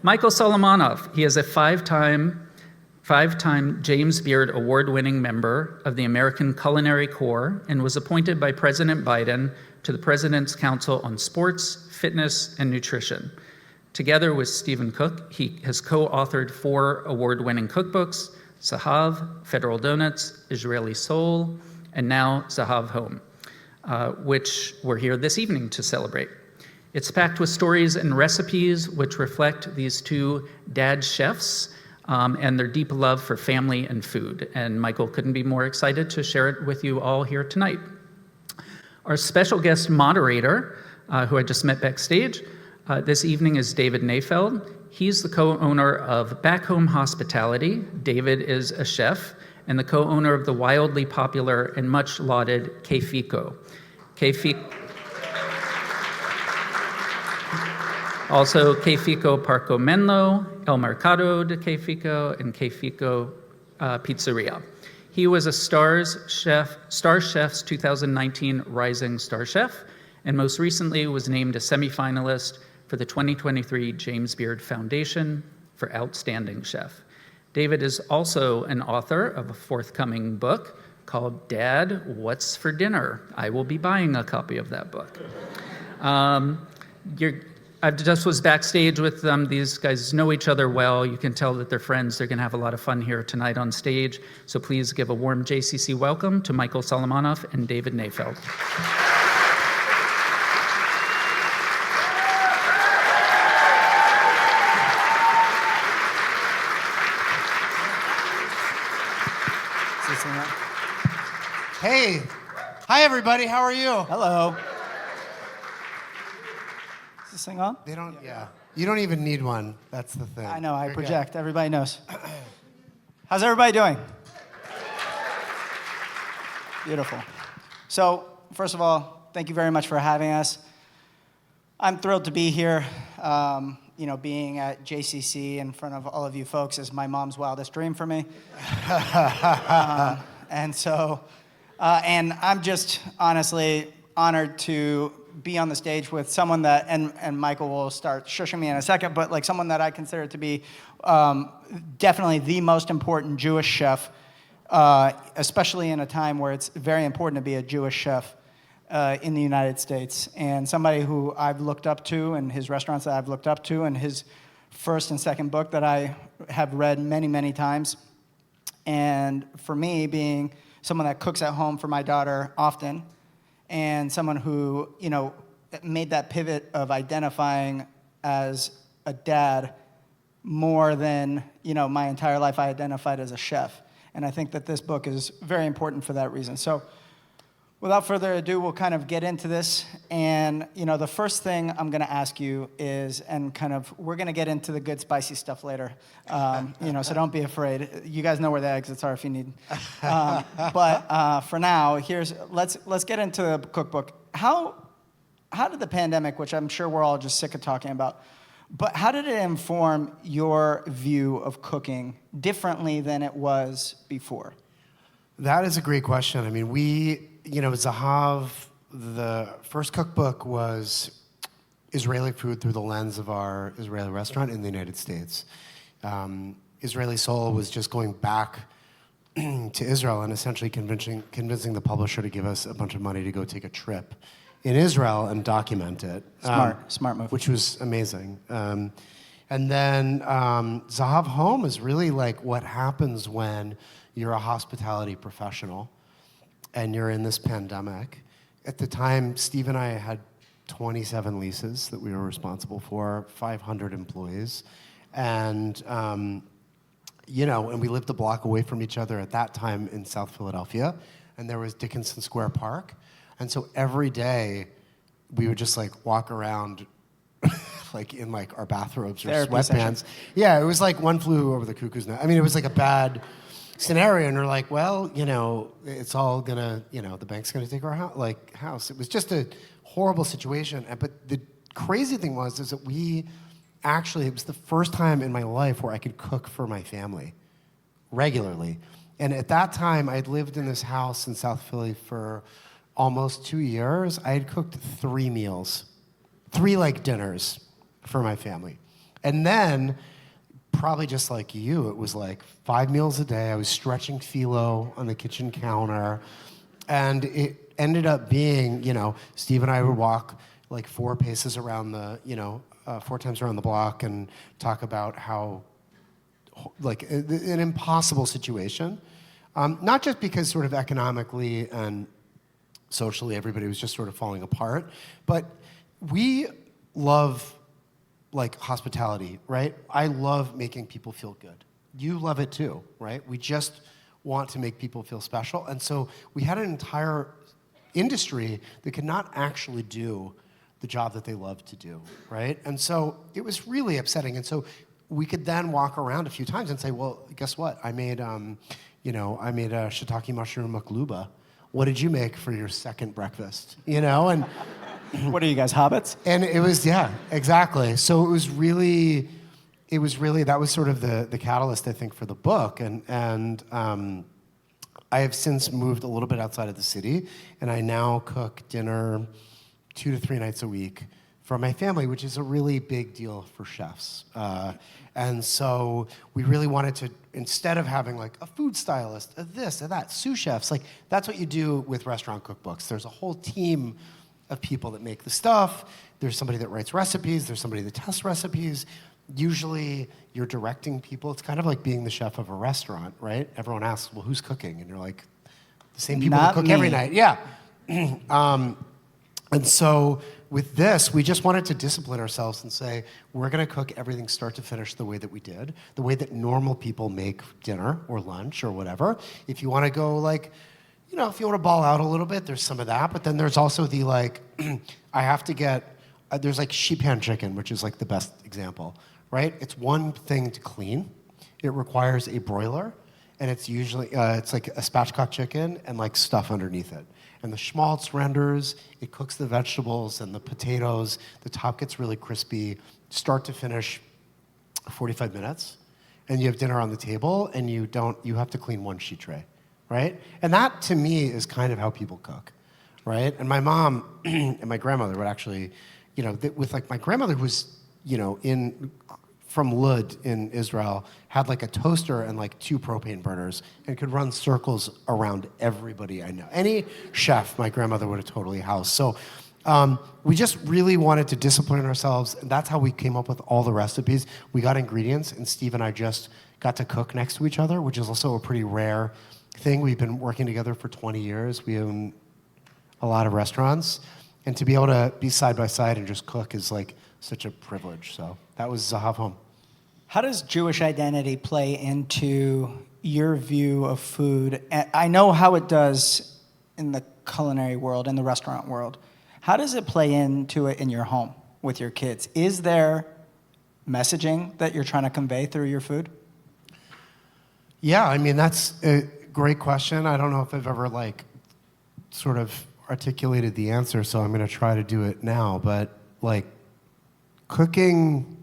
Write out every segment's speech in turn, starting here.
Michael Solomonov. He is a five-time James Beard Award-winning member of the American Culinary Corps and was appointed by President Biden to the President's Council on Sports, Fitness, and Nutrition. Together with Stephen Cook, he has co-authored 4 award-winning cookbooks: Zahav, Federal Donuts, Israeli Soul, and now Zahav Home, which we're here this evening to celebrate. It's packed with stories and recipes which reflect these 2 dad chefs and their deep love for family and food. And Michael couldn't be more excited to share it with you all here tonight. Our special guest moderator, who I just met backstage, this evening is David Nayfeld. He's the co-owner of Back Home Hospitality. David is a chef and the co-owner of the wildly popular and much lauded Que Fico. Also, Que Fico Parco Menlo, El Mercado de Que Fico, and Que Fico Pizzeria. He was a Star Chef's 2019 Rising Star Chef, and most recently was named a semifinalist for the 2023 James Beard Foundation for Outstanding Chef. David is also an author of a forthcoming book called Dad, What's for Dinner? I will be buying a copy of that book. I just was backstage with them. These guys know each other well. You can tell that they're friends. They're gonna have a lot of fun here tonight on stage. So please give a warm JCC welcome to Michael Solomonov and David Nayfeld. Hey, hi everybody, how are you? Hello. Is this thing on? They don't, yeah. You don't even need one, that's the thing. I know, I project, everybody knows. How's everybody doing? Beautiful. So, first of all, thank you very much for having us. I'm thrilled to be here. Being at JCC in front of all of you folks is my mom's wildest dream for me. And I'm just honestly honored to be on the stage with someone that, and Michael will start shushing me in a second, but like someone that I consider to be definitely the most important Jewish chef, especially in a time where it's very important to be a Jewish chef in the United States. And somebody who I've looked up to, and his restaurants that I've looked up to, and his first and second book that I have read many, many times. And for me, being someone that cooks at home for my daughter often, and someone who, made that pivot of identifying as a dad more than, my entire life I identified as a chef. And I think that this book is very important for that reason. So without further ado, we'll kind of get into this. And, the first thing I'm going to ask you is, we're going to get into the good spicy stuff later. So don't be afraid. You guys know where the exits are if you need. But for now, let's get into the cookbook. How did the pandemic, which I'm sure we're all just sick of talking about, but how did it inform your view of cooking differently than it was before? That is a great question. I mean, Zahav, the first cookbook was Israeli food through the lens of our Israeli restaurant in the United States. Israeli Soul was just going back to Israel and essentially convincing the publisher to give us a bunch of money to go take a trip in Israel and document it. Smart move. Which was amazing. And then Zahav Home is really like what happens when you're a hospitality professional and you're in this pandemic. At the time, Steve and I had 27 leases that we were responsible for, 500 employees. And, and we lived a block away from each other at that time in South Philadelphia. And there was Dickinson Square Park. And so every day we would just walk around in our bathrobes or sweatpants. Session. Yeah, it was like one flew over the cuckoo's nest. I mean, it was like a bad scenario, and we're like, well, it's all gonna, the bank's gonna take our house. It was just a horrible situation. But the crazy thing is that it was the first time in my life where I could cook for my family regularly. And at that time, I'd lived in this house in South Philly for almost 2 years. I had cooked 3 meals, 3 dinners for my family. And then, probably just like you, it was like 5 meals a day. I was stretching phyllo on the kitchen counter. And it ended up being, Steve and I would walk like 4 paces around 4 times around the block and talk about how, like, an impossible situation. Not just because sort of economically and socially everybody was just sort of falling apart, but we love like hospitality, right? I love making people feel good. You love it too, right? We just want to make people feel special. And so we had an entire industry that could not actually do the job that they love to do, right? And so it was really upsetting. And so we could then walk around a few times and say, well, guess what? I made a shiitake mushroom makluba. What did you make for your second breakfast? And What are you guys, hobbits? and it was, yeah, exactly. So it was really, that was sort of the catalyst, I think, for the book. And I have since moved a little bit outside of the city, and I now cook dinner 2 to 3 nights a week for my family, which is a really big deal for chefs. And so we really wanted to, instead of having like a food stylist, a this, a that, sous chefs, like that's what you do with restaurant cookbooks. There's a whole team of people that make the stuff. There's somebody that writes recipes. There's somebody that tests recipes. Usually you're directing people. It's kind of like being the chef of a restaurant, right? Everyone asks, well, who's cooking? And you're like, the same people that Not cook me. every night. Yeah. And so with this, we just wanted to discipline ourselves and say, we're going to cook everything start to finish the way that we did, the way that normal people make dinner or lunch or whatever. If you want to go like, if you want to ball out a little bit, there's some of that. But then there's also the like, I have to get, there's like sheet pan chicken, which is like the best example, right? It's one thing to clean. It requires a broiler. And it's usually, it's like a spatchcock chicken and like stuff underneath it. And the schmaltz renders, it cooks the vegetables and the potatoes. The top gets really crispy, start to finish, 45 minutes. And you have dinner on the table, and you have to clean one sheet tray, right? And that, to me, is kind of how people cook, right? And my mom and my grandmother would actually, with like my grandmother who was, from Lud in Israel, had like a toaster and like 2 propane burners and could run circles around everybody I know. Any chef my grandmother would have totally housed. So we just really wanted to discipline ourselves, and that's how we came up with all the recipes. We got ingredients, and Steve and I just got to cook next to each other, which is also a pretty rare thing. We've been working together for 20 years. We own a lot of restaurants, and to be able to be side by side and just cook is like such a privilege. So that was Zahav Home. How does Jewish identity play into your view of food? And I know how it does in the culinary world, in the restaurant world. How does it play into it in your home with your kids? Is there messaging that you're trying to convey through your food? Yeah, I mean, that's a great question. I don't know if I've ever like sort of articulated the answer, so I'm going to try to do it now. But like cooking,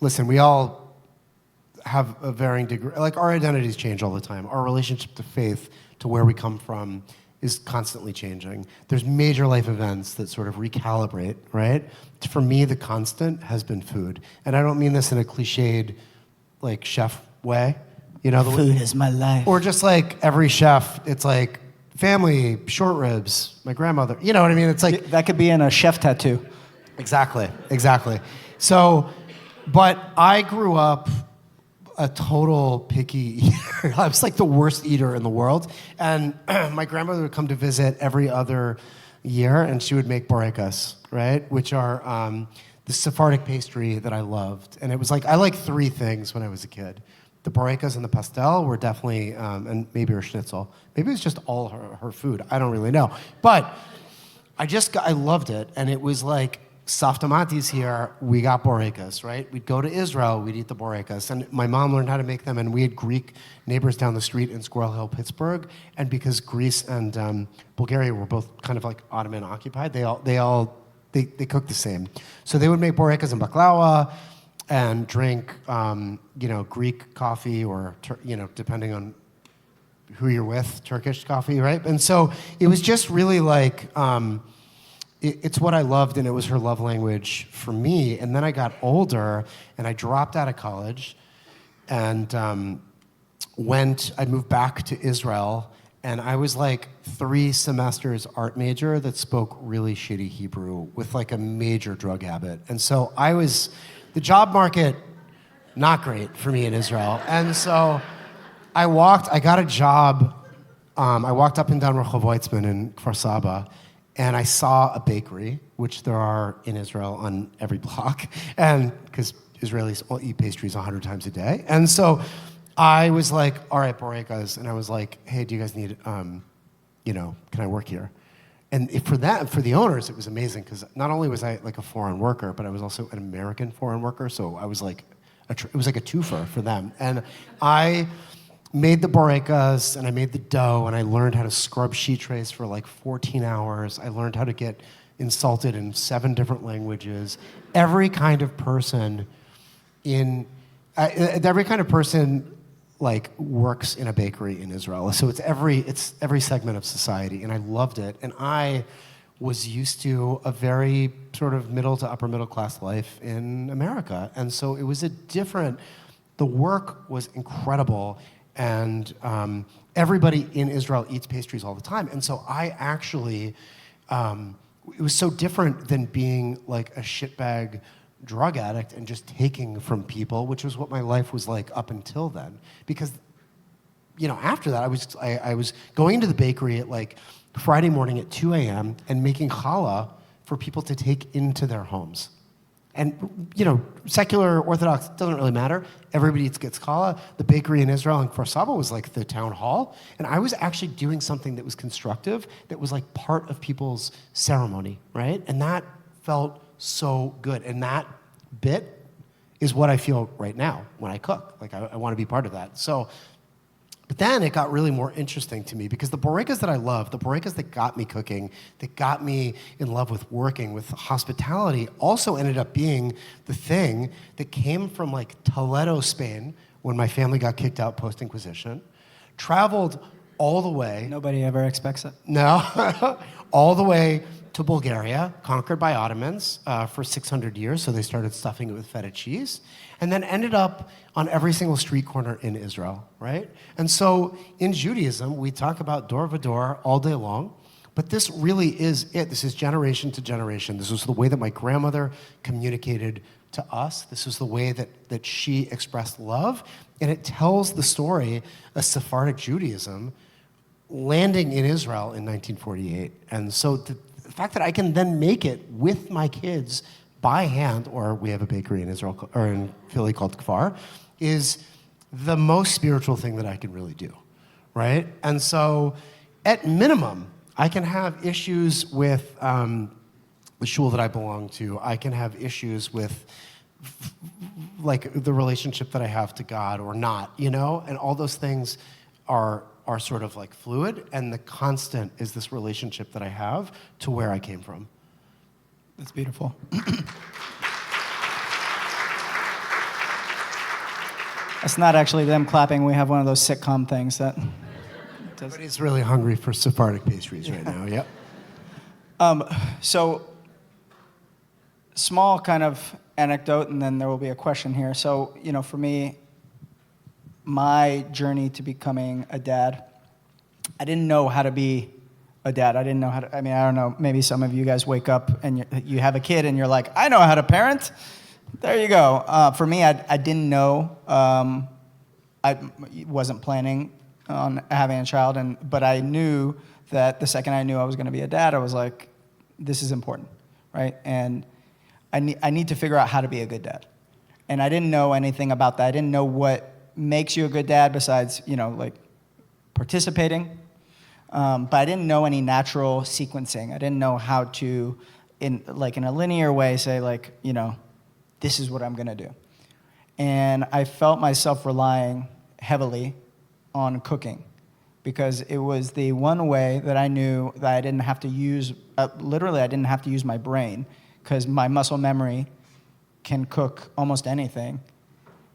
listen, we all have a varying degree, like our identities change all the time. Our relationship to faith, to where we come from, is constantly changing. There's major life events that sort of recalibrate, right? For me, the constant has been food. And I don't mean this in a cliched, like, chef way. Food is my life. Or just like every chef, it's like family, short ribs, my grandmother. You know what I mean? It's like... That could be in a chef tattoo. Exactly. So, but I grew up a total picky eater. I was like the worst eater in the world. And my grandmother would come to visit every other year, and she would make borekas, right? Which are the Sephardic pastry that I loved. And it was like, I liked 3 things when I was a kid. The borekas and the pastel were definitely, and maybe her schnitzel. Maybe it was just all her food. I don't really know. But I loved it. And it was like, Saftamatis here, we got borekas, right? We'd go to Israel, we'd eat the borekas. And my mom learned how to make them, and we had Greek neighbors down the street in Squirrel Hill, Pittsburgh. And because Greece and Bulgaria were both kind of like Ottoman occupied, they cooked the same. So they would make borekas and baklava and drink, Greek coffee or, depending on who you're with, Turkish coffee, right? And so it was just really like, it's what I loved, and it was her love language for me. And then I got older, and I dropped out of college, and I moved back to Israel, and I was like 3 semesters art major that spoke really shitty Hebrew with like a major drug habit. And so the job market, not great for me in Israel. And so I got a job, I walked up and down Rehov Weitzman in Kfar Saba, and I saw a bakery, which there are in Israel on every block, and because Israelis all eat pastries 100 times a day. And so I was like, all right, Borekas, and I was like, hey, do you guys need, can I work here? And for the owners, it was amazing, because not only was I like a foreign worker, but I was also an American foreign worker, so I was like, it was like a twofer for them. And I made the borekas, and I made the dough, and I learned how to scrub sheet trays for like 14 hours. I learned how to get insulted in 7 different languages. Every kind of person like works in a bakery in Israel. So it's every segment of society, and I loved it. And I was used to a very sort of middle to upper middle class life in America. And so it was the work was incredible, and everybody in Israel eats pastries all the time. And so I actually, it was so different than being like a shitbag drug addict and just taking from people, which was what my life was like up until then. Because, after that, I was going to the bakery at like Friday morning at 2 a.m. and making challah for people to take into their homes. And, secular, Orthodox, doesn't really matter. Everybody gets challah. The bakery in Israel in Kfar Saba was like the town hall. And I was actually doing something that was constructive, that was like part of people's ceremony, right? And that felt so good. And that bit is what I feel right now when I cook. Like, I want to be part of that. So, but then it got really more interesting to me, because the borekas that I love, the borekas that got me cooking, that got me in love with working, with hospitality, also ended up being the thing that came from like Toledo, Spain, when my family got kicked out post-Inquisition, traveled all the way. Nobody ever expects it. No, all the way to Bulgaria, conquered by Ottomans for 600 years, so they started stuffing it with feta cheese, and then ended up on every single street corner in Israel, right? And so in Judaism, we talk about dor v'dor all day long, but this really is it. This is generation to generation. This was the way that my grandmother communicated to us. This was the way that she expressed love, and it tells the story of Sephardic Judaism landing in Israel in 1948. And so the fact that I can then make it with my kids by hand, or we have a bakery in Israel or in Philly called Kfar, is the most spiritual thing that I can really do, right? And so, at minimum, I can have issues with the shul that I belong to. I can have issues with like the relationship that I have to God or not, and all those things are sort of like fluid, and the constant is this relationship that I have to where I came from. That's beautiful. That's not actually them clapping. We have one of those sitcom things that does. Everybody's really hungry for Sephardic pastries right now, yep. So, small kind of anecdote, and then there will be a question here. So, for me, my journey to becoming a dad, I didn't know how to be a dad. I didn't know how to, I don't know, maybe some of you guys wake up and you have a kid and you're like, I know how to parent. There you go. For me, I didn't know. I wasn't planning on having a child, but I knew that the second I knew I was going to be a dad, I was like, this is important, right? And I need to figure out how to be a good dad. And I didn't know anything about that. I didn't know what makes you a good dad besides, like participating. But I didn't know any natural sequencing. I didn't know how to, in a linear way, say this is what I'm going to do. And I felt myself relying heavily on cooking, because it was the one way that I knew that I didn't have to use, literally I didn't have to use my brain, because my muscle memory can cook almost anything.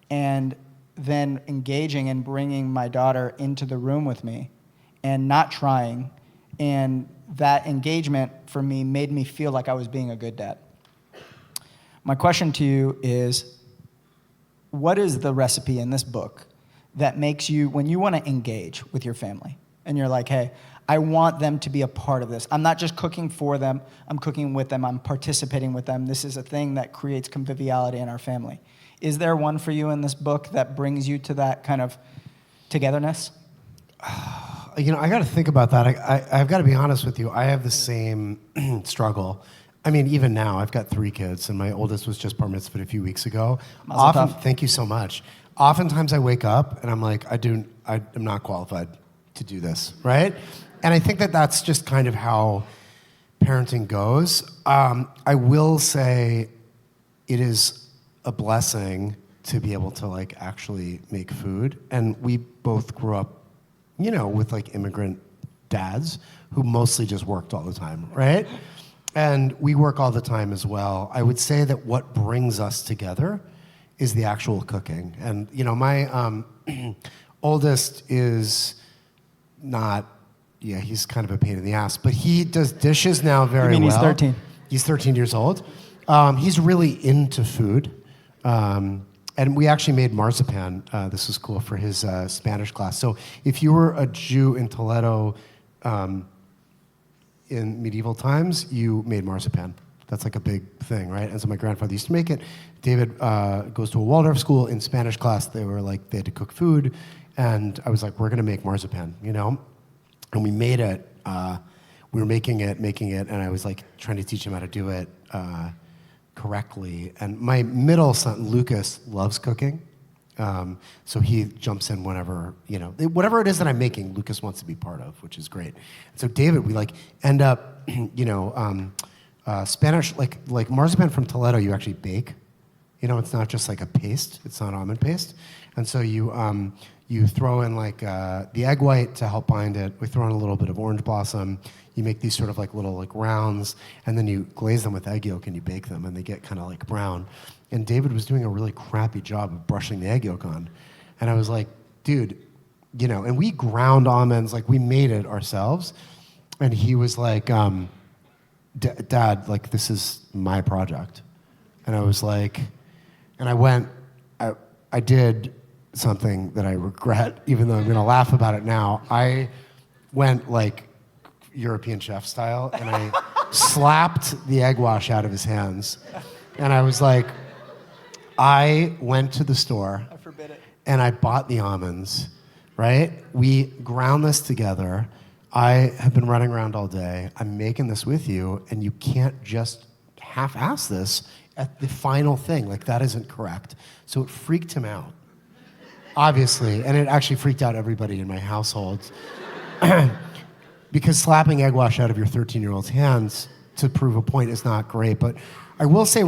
And then engaging and bringing my daughter into the room with me and not trying and that engagement for me made me feel like I was being a good dad. My question to you is, what is the recipe in this book that makes you, when you want to engage with your family, and you're like, hey, I want them to be a part of this. I'm not just cooking for them, I'm cooking with them, I'm participating with them. This is a thing that creates conviviality in our family. Is there one for you in this book that brings you to that kind of togetherness? You know, I got to think about that. I've got to be honest with you. I have the same struggle. I mean, even now, I've got 3 kids, and my oldest was just bar mitzvahed a few weeks ago. Mazel tov. Thank you so much. Oftentimes, I wake up and I'm like, I'm not qualified to do this, right? And I think that that's just kind of how parenting goes. I will say it is a blessing to be able to like actually make food. And we both grew up, you know, with like immigrant dads who mostly just worked all the time, right? And we work all the time as well. I would say that what brings us together is the actual cooking. And, you know, my oldest is not, yeah, he's kind of a pain in the ass, but he does dishes now very well. You mean he's 13? He's 13 years old. He's really into food. And we actually made marzipan. This was cool for his Spanish class. So if you were a Jew in Toledo in medieval times, you made marzipan. That's like a big thing, right? And so my grandfather used to make it. David goes to a Waldorf school. In Spanish class, they had to cook food. And I was like, we're going to make marzipan, you know? And we made it. We were making it, and I was like trying to teach him how to do it correctly. And my middle son, Lucas, loves cooking. So he jumps in whenever, you know, whatever it is that I'm making, Lucas wants to be part of, which is great. So David, we like end up, you know, Spanish, like marzipan from Toledo, you actually bake. You know, it's not just like a paste. It's not almond paste. And so you throw in like the egg white to help bind it. We throw in a little bit of orange blossom. You make these sort of like little like rounds, and then you glaze them with egg yolk and you bake them, and they get kind of like brown. And David was doing a really crappy job of brushing the egg yolk on. And I was like, dude, you know, and we ground almonds, like we made it ourselves. And he was like, Dad, like this is my project. And I was like, and I did something that I regret, even though I'm gonna laugh about it now. I went like European chef style, and I slapped the egg wash out of his hands. And I was like, I went to the store, I forbid it. and I bought the almonds, right? We ground this together. I have been running around all day. I'm making this with you, and you can't just half-ass this at the final thing. Like, that isn't correct. So it freaked him out, obviously, and it actually freaked out everybody in my household. Because slapping egg wash out of your 13-year-old's hands to prove a point is not great. But I will say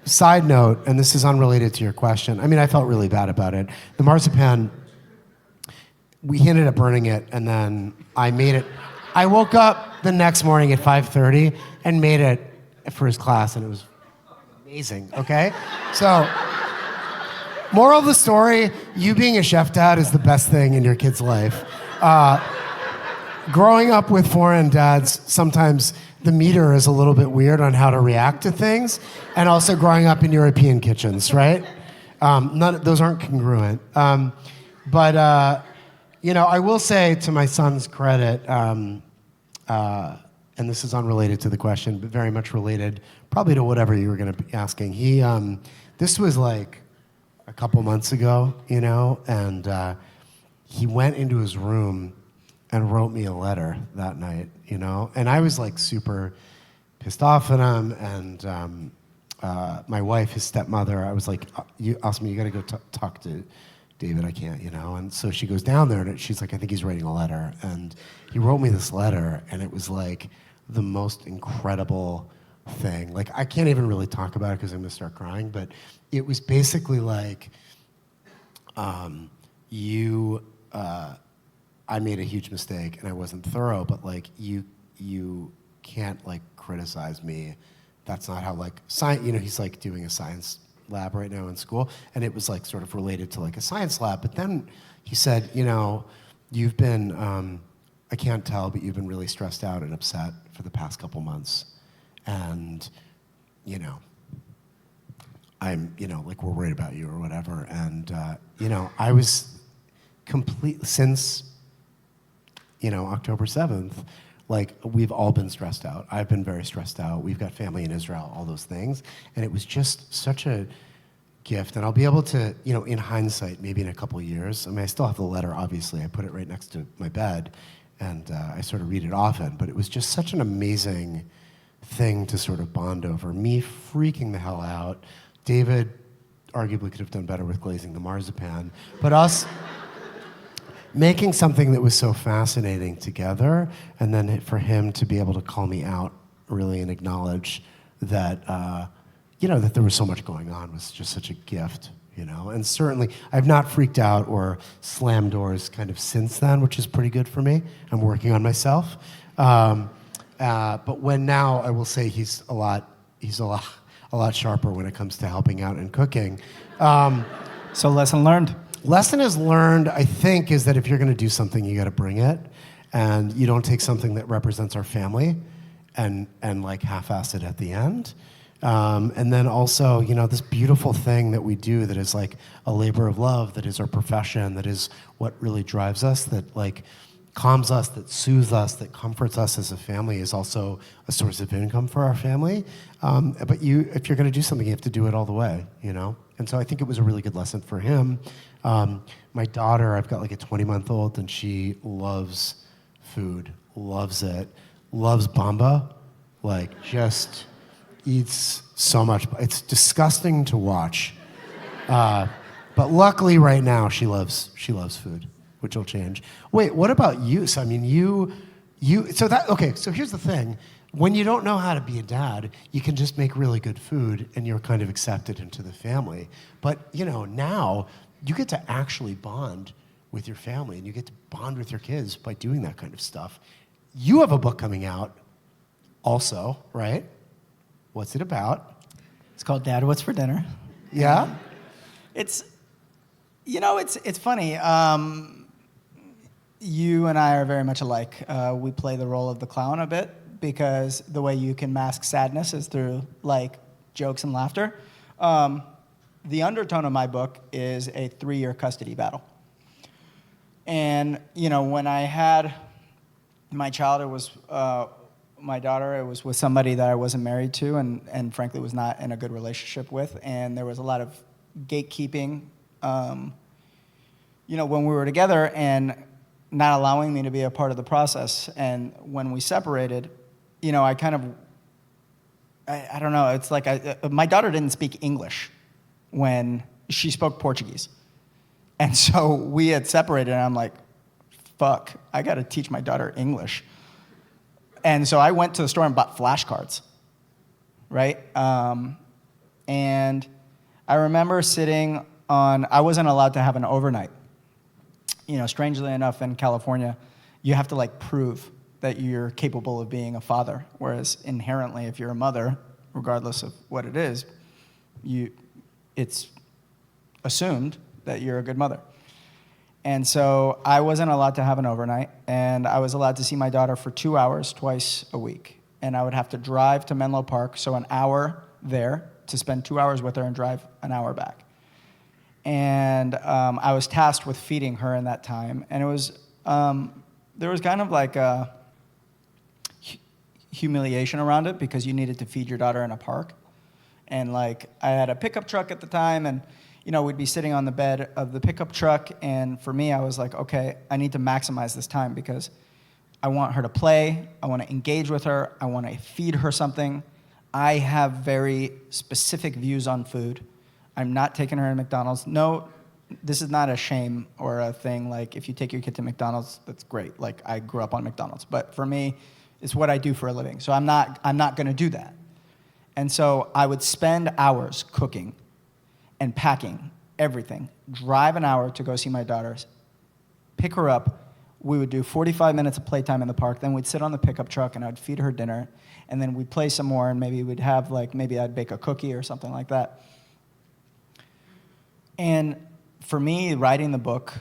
side note, and this is unrelated to your question, I mean, I felt really bad about it. The marzipan, we ended up burning it, and then I made it. I woke up the next morning at 5:30 and made it for his class, and it was amazing, okay? So, moral of the story, you being a chef dad is the best thing in your kid's life. Growing up with foreign dads, sometimes the meter is a little bit weird on how to react to things, and also growing up in European kitchens, right? Those aren't congruent. But you know, I will say to my son's credit, and this is unrelated to the question, but very much related, probably to whatever you were going to be asking. This was like a couple months ago, you know, and he went into his room and wrote me a letter that night, you know? And I was like super pissed off at him, and my wife, his stepmother, I was like, Asma, you gotta go talk to David, I can't, you know? And so she goes down there, and she's like, I think he's writing a letter. And he wrote me this letter, and it was like the most incredible thing. Like, I can't even really talk about it because I'm gonna start crying, but it was basically like, I made a huge mistake and I wasn't thorough, but like you can't like criticize me. That's not how like science, you know, he's like doing a science lab right now in school, and it was like sort of related to like a science lab. But then he said, you know, you've been I can't tell, but you've been really stressed out and upset for the past couple months. And, you know, I'm, you know, like we're worried about you or whatever. And, you know, I was since, you know, October 7th, like we've all been stressed out. I've been very stressed out. We've got family in Israel, all those things. And it was just such a gift. And I'll be able to, you know, in hindsight, maybe in a couple of years, I mean, I still have the letter, obviously. I put it right next to my bed, and I sort of read it often. But it was just such an amazing thing to sort of bond over. Me freaking the hell out. David arguably could have done better with glazing the marzipan. But us making something that was so fascinating together, and then for him to be able to call me out really and acknowledge that, you know, that there was so much going on was just such a gift, you know. And certainly, I've not freaked out or slammed doors kind of since then, which is pretty good for me. I'm working on myself. But when now, I will say he's a lot sharper when it comes to helping out and cooking. So lesson learned. Lesson is learned, I think, is that if you're going to do something, you got to bring it, and you don't take something that represents our family and like half-ass it at the end. And then also, you know, this beautiful thing that we do that is like a labor of love, that is our profession, that is what really drives us, that like calms us, that soothes us, that comforts us as a family, is also a source of income for our family. But if you're going to do something, you have to do it all the way, you know? And so I think it was a really good lesson for him. My daughter, I've got like a 20-month-old, and she loves food, loves it, loves bamba, like just eats so much. It's disgusting to watch. But luckily right now she loves food, which will change. Wait, what about you? So I mean, so here's the thing. When you don't know how to be a dad, you can just make really good food and you're kind of accepted into the family. But, you know, now you get to actually bond with your family and you get to bond with your kids by doing that kind of stuff. You have a book coming out also, right? What's it about? It's called Dad, What's for Dinner? Yeah? It's, you know, it's funny. You and I are very much alike. We play the role of the clown a bit because the way you can mask sadness is through, like, jokes and laughter. The undertone of my book is a 3-year custody battle. And, you know, when I had my child, it was my daughter, it was with somebody that I wasn't married to and frankly was not in a good relationship with. And there was a lot of gatekeeping, you know, when we were together and not allowing me to be a part of the process. And when we separated, you know, I kind of, I don't know, it's like my daughter didn't speak English when she spoke Portuguese. And so we had separated, and I'm like, fuck, I got to teach my daughter English. And so I went to the store and bought flashcards, right? And I remember sitting I wasn't allowed to have an overnight. You know, strangely enough, in California, you have to, like, prove that you're capable of being a father, whereas inherently, if you're a mother, regardless of what it is, it's assumed that you're a good mother. And so I wasn't allowed to have an overnight, and I was allowed to see my daughter for 2 hours twice a week. And I would have to drive to Menlo Park, so an hour there to spend 2 hours with her and drive an hour back. And I was tasked with feeding her in that time. And it was, there was kind of like a humiliation around it because you needed to feed your daughter in a park. And like, I had a pickup truck at the time, and you know, we'd be sitting on the bed of the pickup truck, and for me, I was like, okay, I need to maximize this time because I want her to play, I want to engage with her, I want to feed her something. I have very specific views on food. I'm not taking her to McDonald's. No, this is not a shame or a thing. Like, if you take your kid to McDonald's, that's great. Like, I grew up on McDonald's. But for me, it's what I do for a living. So I'm not going to do that. And so I would spend hours cooking and packing everything, drive an hour to go see my daughters, pick her up. We would do 45 minutes of playtime in the park. Then we'd sit on the pickup truck, and I'd feed her dinner. And then we'd play some more, and maybe we'd have, like, maybe I'd bake a cookie or something like that. And for me, writing the book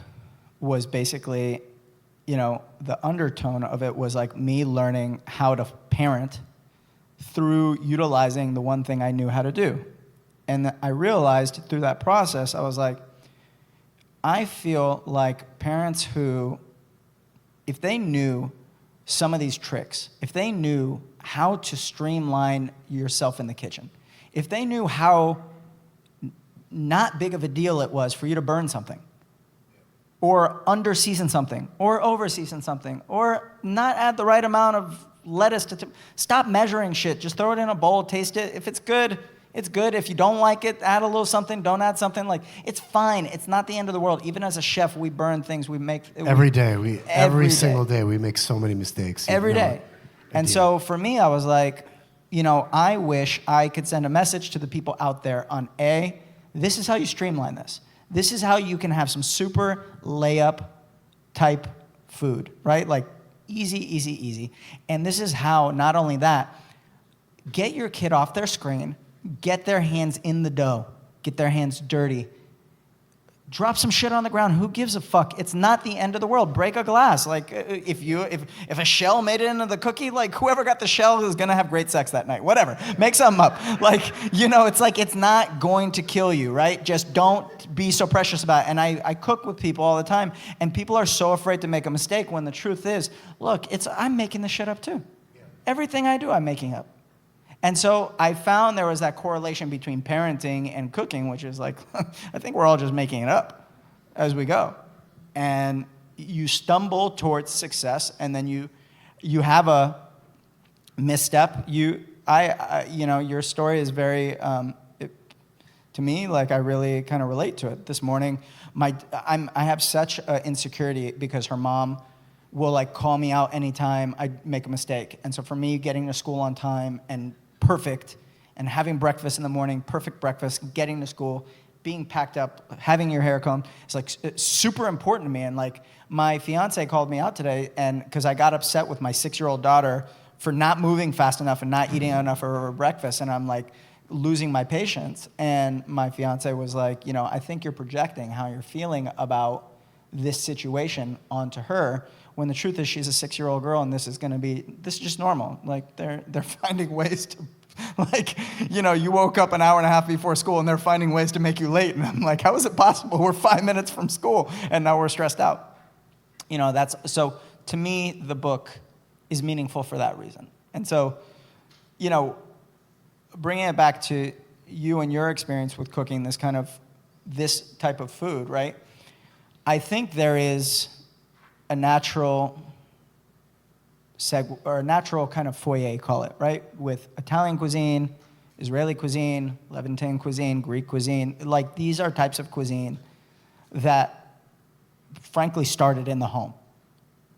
was basically the undertone of it was like me learning how to parent through utilizing the one thing I knew how to do. And I realized through that process, I was like, I feel like parents who, if they knew some of these tricks, if they knew how to streamline yourself in the kitchen, if they knew how not big of a deal it was for you to burn something, or under-season something, or over-season something, or not add the right amount of lettuce to stop measuring shit. Just throw it in a bowl, taste it. If it's good, it's good. If you don't like it, add a little something. Don't add something. Like, it's fine. It's not the end of the world. Even as a chef, we burn things. We make every day. Every single day we make so many mistakes. Every day. And so for me, I was like, I wish I could send a message to the people out there on this is how you streamline this. This is how you can have some super layup type food, right? Like easy, easy, easy. And this is how, not only that, get your kid off their screen, get their hands in the dough, get their hands dirty, drop some shit on the ground. Who gives a fuck? It's not the end of the world. Break a glass. Like if a shell made it into the cookie, like whoever got the shell is gonna have great sex that night. Whatever. Make something up. Like, it's like it's not going to kill you, right? Just don't be so precious about it. And I cook with people all the time, and people are so afraid to make a mistake when the truth is, look, I'm making this shit up too. Yeah. Everything I do, I'm making up. And so I found there was that correlation between parenting and cooking, which is like, I think we're all just making it up as we go. And you stumble towards success, and then you have a misstep. Your story is very, to me, like I really kind of relate to it. This morning, I have such insecurity because her mom will like call me out anytime I make a mistake. And so for me, getting to school on time and perfect, and having breakfast in the morning, perfect breakfast, getting to school, being packed up, having your hair combed, it's super important to me. And like my fiance called me out today, and because I got upset with my 6-year-old daughter for not moving fast enough and not eating enough of her breakfast, and I'm like losing my patience. And my fiance was like, I think you're projecting how you're feeling about this situation onto her, when the truth is she's a 6-year-old girl, and this is just normal. Like they're finding ways to, like, you woke up an hour and a half before school and they're finding ways to make you late. And I'm like, how is it possible? We're 5 minutes from school and now we're stressed out. So to me, the book is meaningful for that reason. And so, bringing it back to you and your experience with cooking this type of food, right? I think there is a natural kind of foyer, call it, right? With Italian cuisine, Israeli cuisine, Levantine cuisine, Greek cuisine. Like, these are types of cuisine that frankly started in the home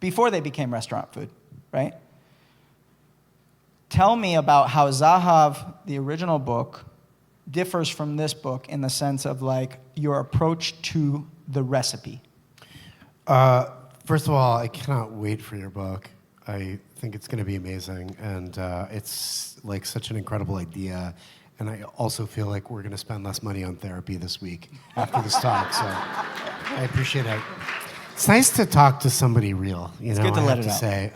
before they became restaurant food, right? Tell me about how Zahav, the original book, differs from this book in the sense of like your approach to the recipe. First of all, I cannot wait for your book. I think it's going to be amazing, and it's like such an incredible idea. And I also feel like we're going to spend less money on therapy this week after this talk, so I appreciate it. It's nice to talk to somebody real, It's good to let it out. Say.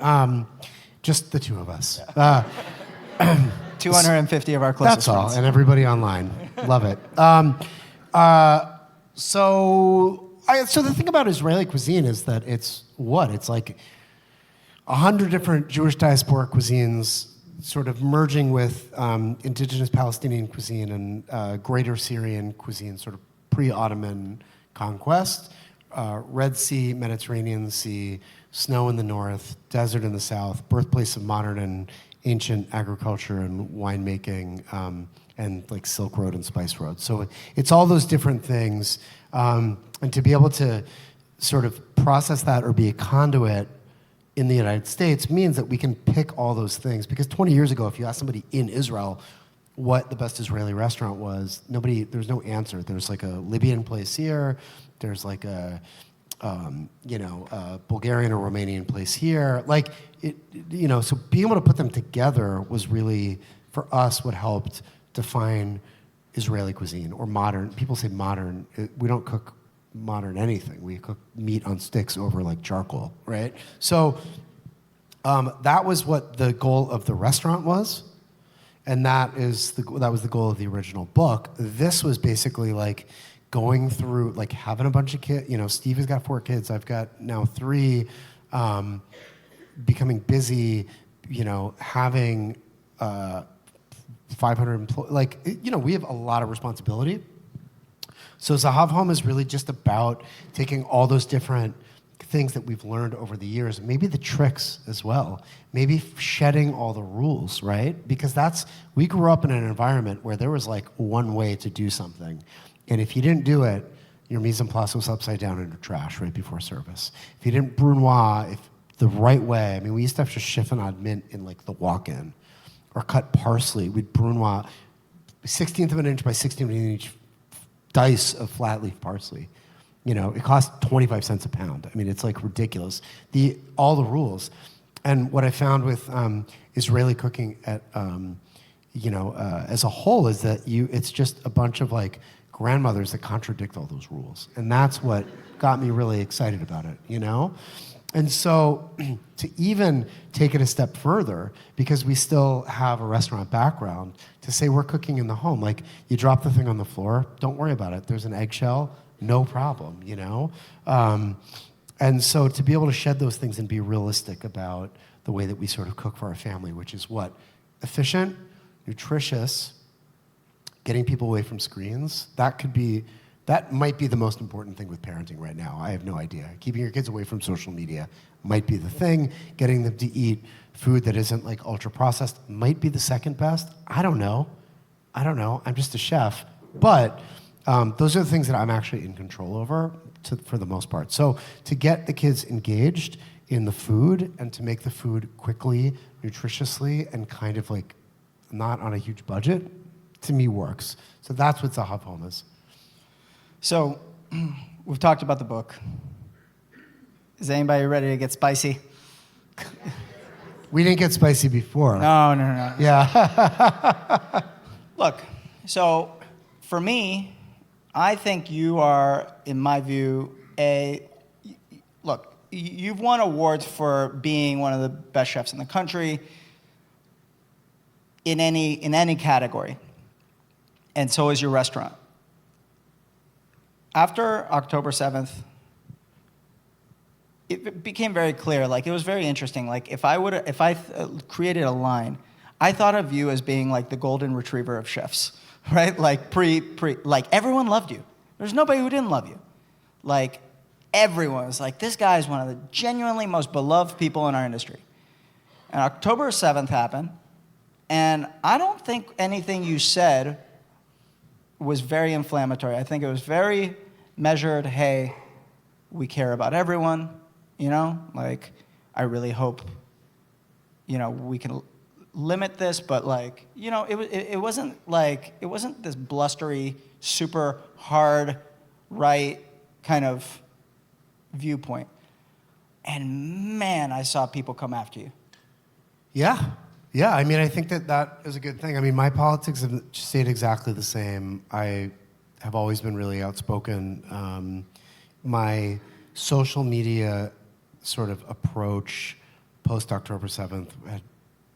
Just the two of us. 250 of our closest That's all, friends. and everybody online. Love it. So the thing about Israeli cuisine is that it's like 100 different Jewish diaspora cuisines sort of merging with indigenous Palestinian cuisine and greater Syrian cuisine, sort of pre-Ottoman conquest, Red Sea, Mediterranean Sea, snow in the north, desert in the south, birthplace of modern and ancient agriculture and winemaking, and like Silk Road and Spice Road. So it's all those different things. And to be able to sort of process that or be a conduit in the United States means that we can pick all those things. Because 20 years ago, if you asked somebody in Israel what the best Israeli restaurant was, there's no answer. There's like a Libyan place here, there's like a Bulgarian or Romanian place here. Like, so being able to put them together was really, for us, what helped define Israeli cuisine or modern. People say modern. We don't cook modern anything. We cook meat on sticks over like charcoal, right? So that was what the goal of the restaurant was, and that was the goal of the original book. This was basically like going through, like having a bunch of kids. You know, Steve has got 4 kids. I've got now 3. Becoming busy, you know, having 500 employees. Like, you know, we have a lot of responsibility. So Zahav Home is really just about taking all those different things that we've learned over the years, maybe the tricks as well, maybe shedding all the rules, right? Because we grew up in an environment where there was like one way to do something. And if you didn't do it, your mise en place was upside down in the trash right before service. If you didn't brunoise the right way, I mean, we used to have to chiffonade mint in like the walk-in, or cut parsley. We'd brunoise 1/16 of an inch by 1/16 of an inch dice of flat leaf parsley. You know, it costs 25 cents a pound. I mean, it's like ridiculous. All the rules. And what I found with Israeli cooking as a whole is that it's just a bunch of like grandmothers that contradict all those rules. And that's what got me really excited about it, you know? And so to even take it a step further, because we still have a restaurant background, to say we're cooking in the home, like you drop the thing on the floor, don't worry about it. There's an eggshell, no problem, you know? And so to be able to shed those things and be realistic about the way that we sort of cook for our family, which is what? Efficient, nutritious, getting people away from screens, that might be the most important thing with parenting right now. I have no idea. Keeping your kids away from social media might be the thing. Getting them to eat food that isn't like ultra processed might be the second best. I don't know. I'm just a chef. But those are the things that I'm actually in control over for the most part. So to get the kids engaged in the food and to make the food quickly, nutritiously, and kind of like not on a huge budget, to me works. So that's what Zahav Home is. So, we've talked about the book. Is anybody ready to get spicy? We didn't get spicy before. No. Yeah. Look, so for me, I think you are, in my view, you've won awards for being one of the best chefs in the country in any category. And so is your restaurant. After October 7th, it became very clear, like it was very interesting. Like if I created a line, I thought of you as being like the golden retriever of chefs, right? Like like everyone loved you. There's nobody who didn't love you. Like everyone was like, this guy is one of the genuinely most beloved people in our industry. And October 7th happened, and I don't think anything you said was very inflammatory. I think it was very measured. Hey, we care about everyone, you know? Like, I really hope, you know, we can limit this, but like, you know, it wasn't this blustery, super hard, right kind of viewpoint. And man, I saw people come after you. Yeah, I mean, I think that is a good thing. I mean, my politics have stayed exactly the same. I have always been really outspoken. My social media sort of approach post-October 7th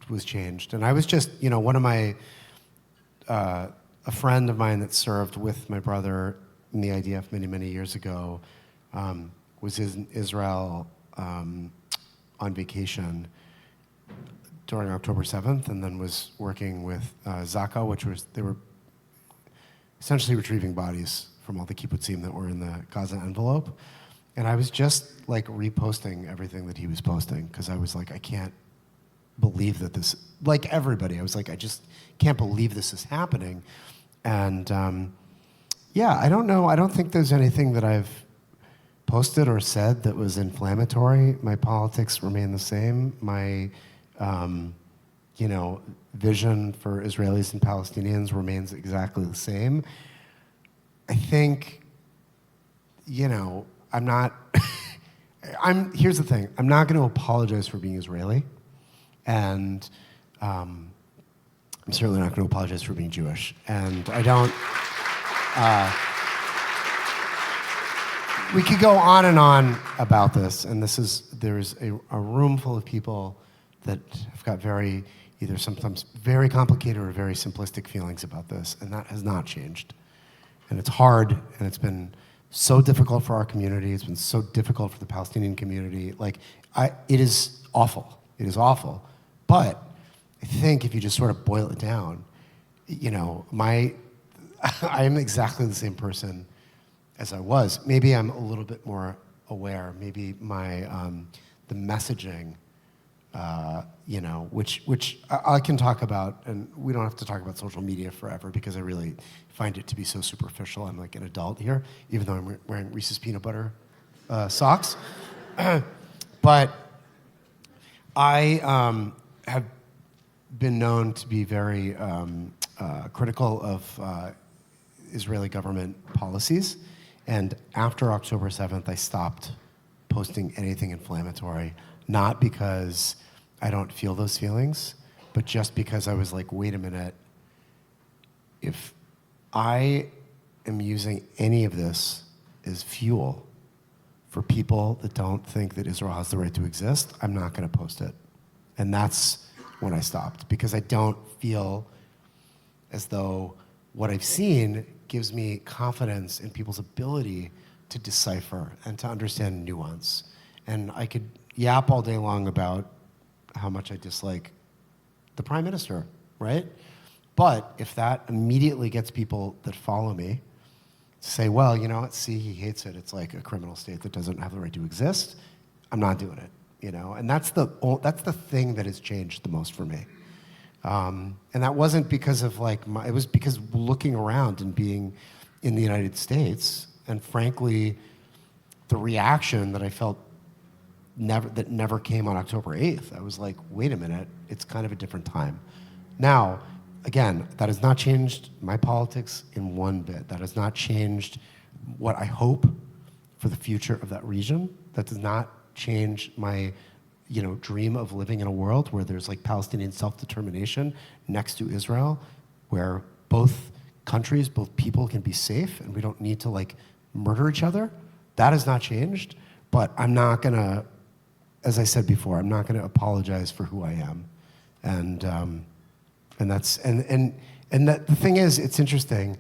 was changed. And I was just, you know, a friend of mine that served with my brother in the IDF many, many years ago was in Israel on vacation during October 7th, and then was working with Zahav, they were essentially retrieving bodies from all the kibbutzim that were in the Gaza envelope. And I was just like reposting everything that he was posting, because I was like, I can't believe that this, like everybody, I was like, I just can't believe this is happening. And I don't know, I don't think there's anything that I've posted or said that was inflammatory. My politics remain the same. My vision for Israelis and Palestinians remains exactly the same. I think, I'm not, here's the thing, I'm not going to apologize for being Israeli, and I'm certainly not going to apologize for being Jewish, and I don't, we could go on and on about this, and there's a room full of people that have got either sometimes very complicated or very simplistic feelings about this, and that has not changed. And it's hard, and it's been so difficult for our community. It's been so difficult for the Palestinian community. It is awful. It is awful. But I think if you just sort of boil it down, I am exactly the same person as I was. Maybe I'm a little bit more aware. Maybe the messaging, which I can talk about, and we don't have to talk about social media forever because I really find it to be so superficial. I'm like an adult here, even though I'm wearing Reese's peanut butter socks. But I have been known to be very critical of Israeli government policies. And after October 7th, I stopped posting anything inflammatory, not because I don't feel those feelings, but just because I was like, wait a minute, if I am using any of this as fuel for people that don't think that Israel has the right to exist, I'm not going to post it. And that's when I stopped, because I don't feel as though what I've seen gives me confidence in people's ability to decipher and to understand nuance. And I could yap all day long about how much I dislike the prime minister, right? But if that immediately gets people that follow me to say, well, you know what, see, he hates it. It's like a criminal state that doesn't have the right to exist. I'm not doing it, And that's the thing that has changed the most for me. And that wasn't because of it was because looking around and being in the United States, and frankly, the reaction that I felt never came on October 8th. I was like, wait a minute, it's kind of a different time. Now, again, that has not changed my politics in one bit. That has not changed what I hope for the future of that region. That does not change my dream of living in a world where there's Palestinian self-determination next to Israel, where both countries, both people can be safe and we don't need to murder each other. That has not changed, but I'm not gonna, as I said before, I'm not gonna apologize for who I am. And that the thing is, it's interesting.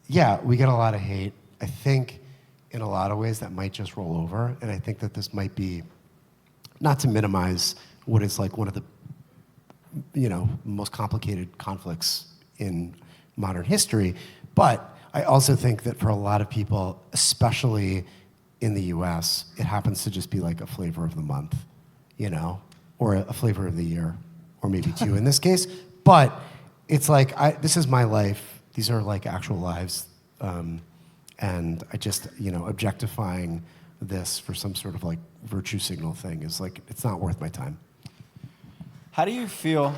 Yeah, we get a lot of hate. I think in a lot of ways that might just roll over, and I think that this might be, not to minimize what is one of the most complicated conflicts in modern history, but I also think that for a lot of people, especially in the US, it happens to just be a flavor of the month, or a flavor of the year, or maybe two in this case. But it's this is my life. These are actual lives, and I just objectifying this for some sort of virtue signal thing is it's not worth my time. How do you feel?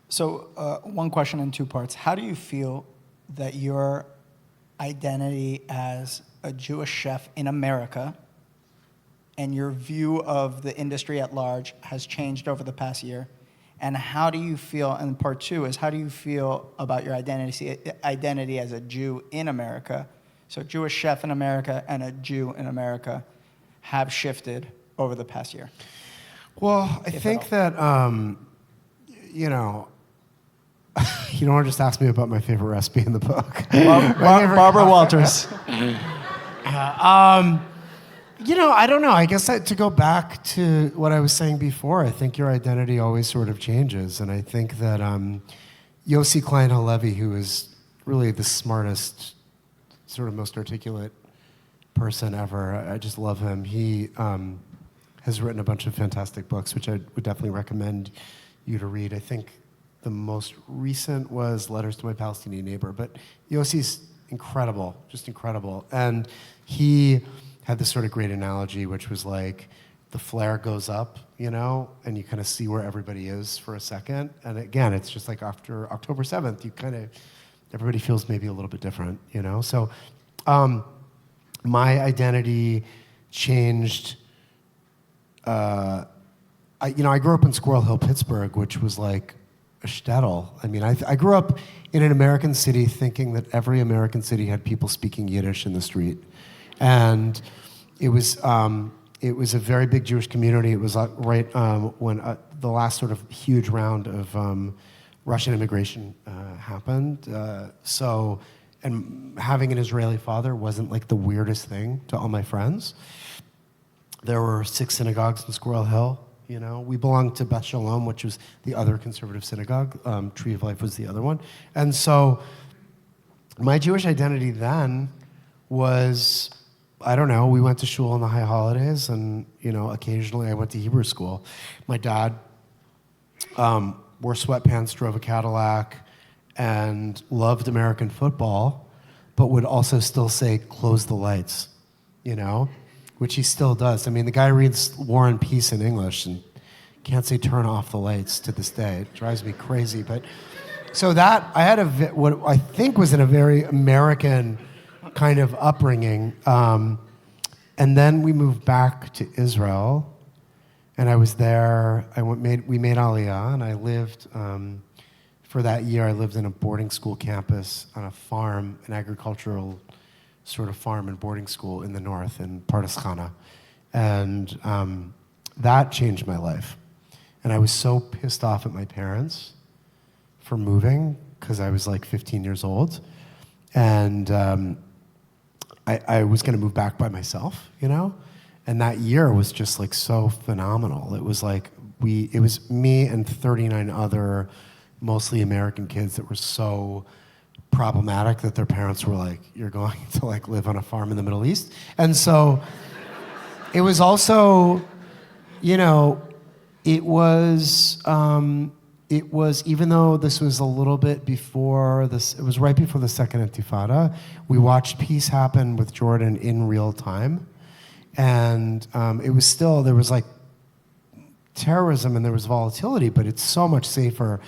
So one question in two parts. How do you feel that your identity as a Jewish chef in America and your view of the industry at large has changed over the past year? And how do you feel, and part two is, how do you feel about your identity as a Jew in America? So Jewish chef in America and a Jew in America have shifted over the past year. Well, I think that, you don't want to just ask me about my favorite recipe in the book. Barbara Walters. I don't know. I guess to go back to what I was saying before, I think your identity always sort of changes. And I think that Yossi Klein Halevi, who is really the smartest, sort of most articulate person ever, I just love him. He has written a bunch of fantastic books, which I would definitely recommend you to read. I think the most recent was Letters to My Palestinian Neighbor. But Yossi's incredible, just incredible. And he had this sort of great analogy, which was the flare goes up, and you kind of see where everybody is for a second. And again, it's just after October 7th, everybody feels maybe a little bit different, So my identity changed. I grew up in Squirrel Hill, Pittsburgh, which was a shtetl. I mean, I grew up in an American city thinking that every American city had people speaking Yiddish in the street. And it was a very big Jewish community. It was right when the last sort of huge round of Russian immigration happened. And having an Israeli father wasn't like the weirdest thing to all my friends. There were 6 synagogues in Squirrel Hill. You know, we belonged to Beth Shalom, which was the other conservative synagogue. Tree of Life was the other one. And so my Jewish identity then was, I don't know, we went to shul on the high holidays, and, you know, occasionally I went to Hebrew school. My dad wore sweatpants, drove a Cadillac, and loved American football, but would also still say, close the lights, you know? Which he still does. I mean, the guy reads War and Peace in English and can't say turn off the lights to this day. It drives me crazy. But so that, I had what I think was in a very American kind of upbringing. And then we moved back to Israel, and I was there. We made Aliyah, and I lived, for that year, I lived in a boarding school campus on a farm, an agricultural sort of farm and boarding school in the north in Pardes Chana. And that changed my life. And I was so pissed off at my parents for moving, because I was like 15 years old. And I was gonna move back by myself, you know? And that year was just like so phenomenal. It was like, it was me and 39 other mostly American kids that were so problematic that their parents were like, you're going to like live on a farm in the Middle East. And so it was also, you know, it was, even though this was a little bit before this, it was right before the second Intifada, we watched peace happen with Jordan in real time. And it was still, there was like terrorism and there was volatility, but it's so much safer.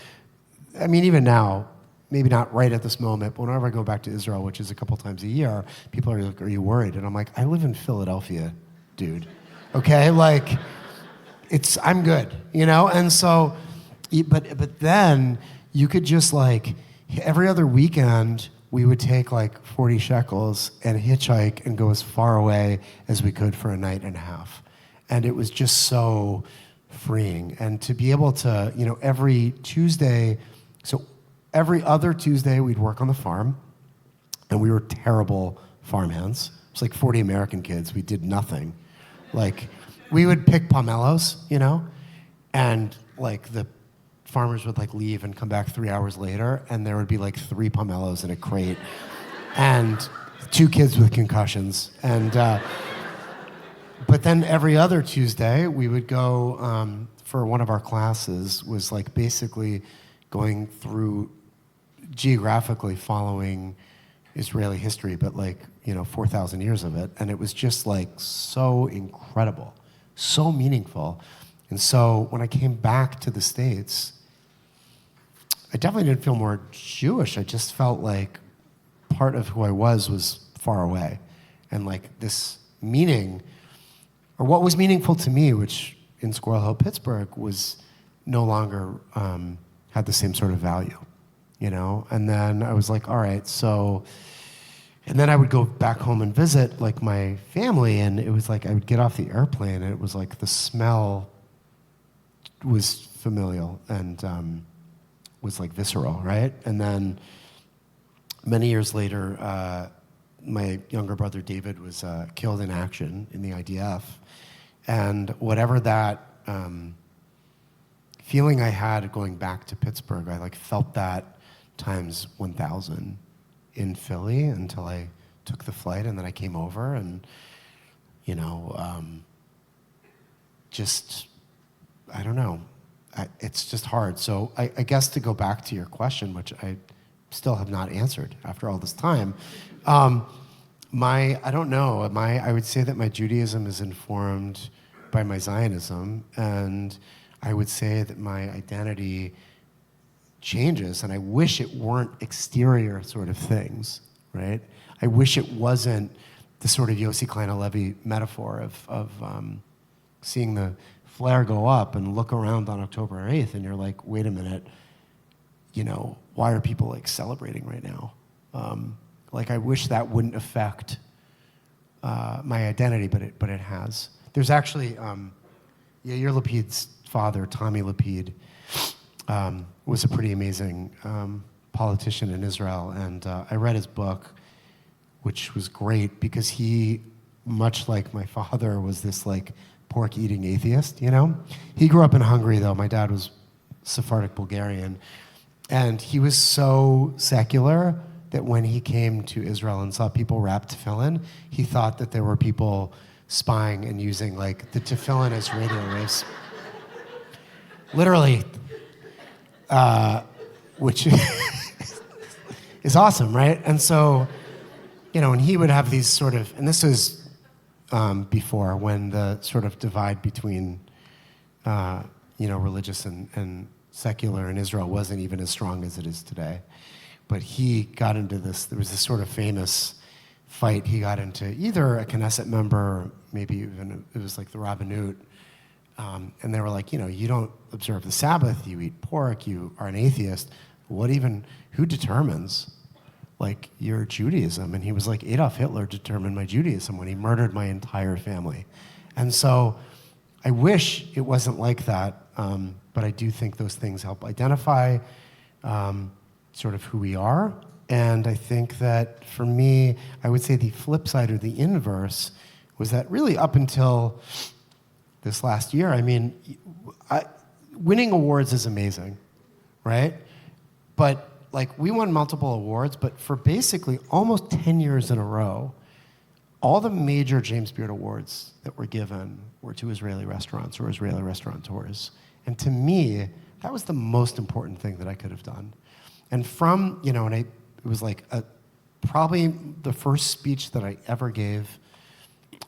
I mean, even now, maybe not right at this moment, but whenever I go back to Israel, which is a couple times a year, people are like, are you worried? And I'm like, I live in Philadelphia, dude. Okay, like, I'm good, you know? And so, but then you could just like, every other weekend, we would take like 40 shekels and hitchhike and go as far away as we could for a night and a half. And it was just so freeing. And to be able to, you know, every Tuesday, so every other Tuesday, we'd work on the farm, and we were terrible farmhands. It was like 40 American kids. We did nothing. Like, we would pick pomelos, you know, and like the farmers would like leave and come back 3 hours later, and there would be like 3 pomelos in a crate, and 2 kids with concussions. And but then every other Tuesday, we would go for one of our classes was like basically going through geographically following Israeli history, but like, you know, 4,000 years of it. And it was just like so incredible, so meaningful. And so when I came back to the States, I definitely didn't feel more Jewish. I just felt like part of who I was far away. And like this meaning, or what was meaningful to me, which in Squirrel Hill, Pittsburgh, was no longer had the same sort of value, you know? And then I was like, all right, so, and then I would go back home and visit like my family, and it was like I would get off the airplane, and it was like the smell was familial and was like visceral, right? And then many years later, my younger brother David was killed in action in the IDF, and whatever that feeling I had going back to Pittsburgh, I like felt that times 1,000 in Philly until I took the flight, and then I came over, and you know, just I don't know. It's just hard. So I guess to go back to your question, which I still have not answered after all this time, I don't know. I would say that my Judaism is informed by my Zionism, and I would say that my identity changes, and I wish it weren't exterior sort of things, right? I wish it wasn't the sort of Yossi Klein Halevi metaphor of seeing the flare go up and look around on October 8th, and you're like, wait a minute, why are people like celebrating right now? Like I wish that wouldn't affect my identity, but it has. There's actually, Yair Lapid's father, Tommy Lapid, was a pretty amazing politician in Israel, and I read his book, which was great because he, much like my father, was this like pork-eating atheist, He grew up in Hungary, though. My dad was Sephardic Bulgarian, and he was so secular that when he came to Israel and saw people wrap tefillin, he thought that there were people spying and using like the tefillin as radio waves. Literally, which is awesome, right? And so, and he would have these sort of, and this was before when the sort of divide between, religious and secular in Israel wasn't even as strong as it is today. But he got into this, there was this sort of famous fight he got into, either a Knesset member or maybe even, it was like the Rabbanut, and they were like, you don't observe the Sabbath, you eat pork, you are an atheist. Who determines like your Judaism? And he was like, Adolf Hitler determined my Judaism when he murdered my entire family. And so I wish it wasn't like that, but I do think those things help identify sort of who we are. And I think that for me, I would say the flip side or the inverse was that really up until this last year, winning awards is amazing, right? But like we won multiple awards, but for basically almost 10 years in a row, all the major James Beard Awards that were given were to Israeli restaurants or Israeli restaurateurs. And to me, that was the most important thing that I could have done. And from, it was like probably the first speech that I ever gave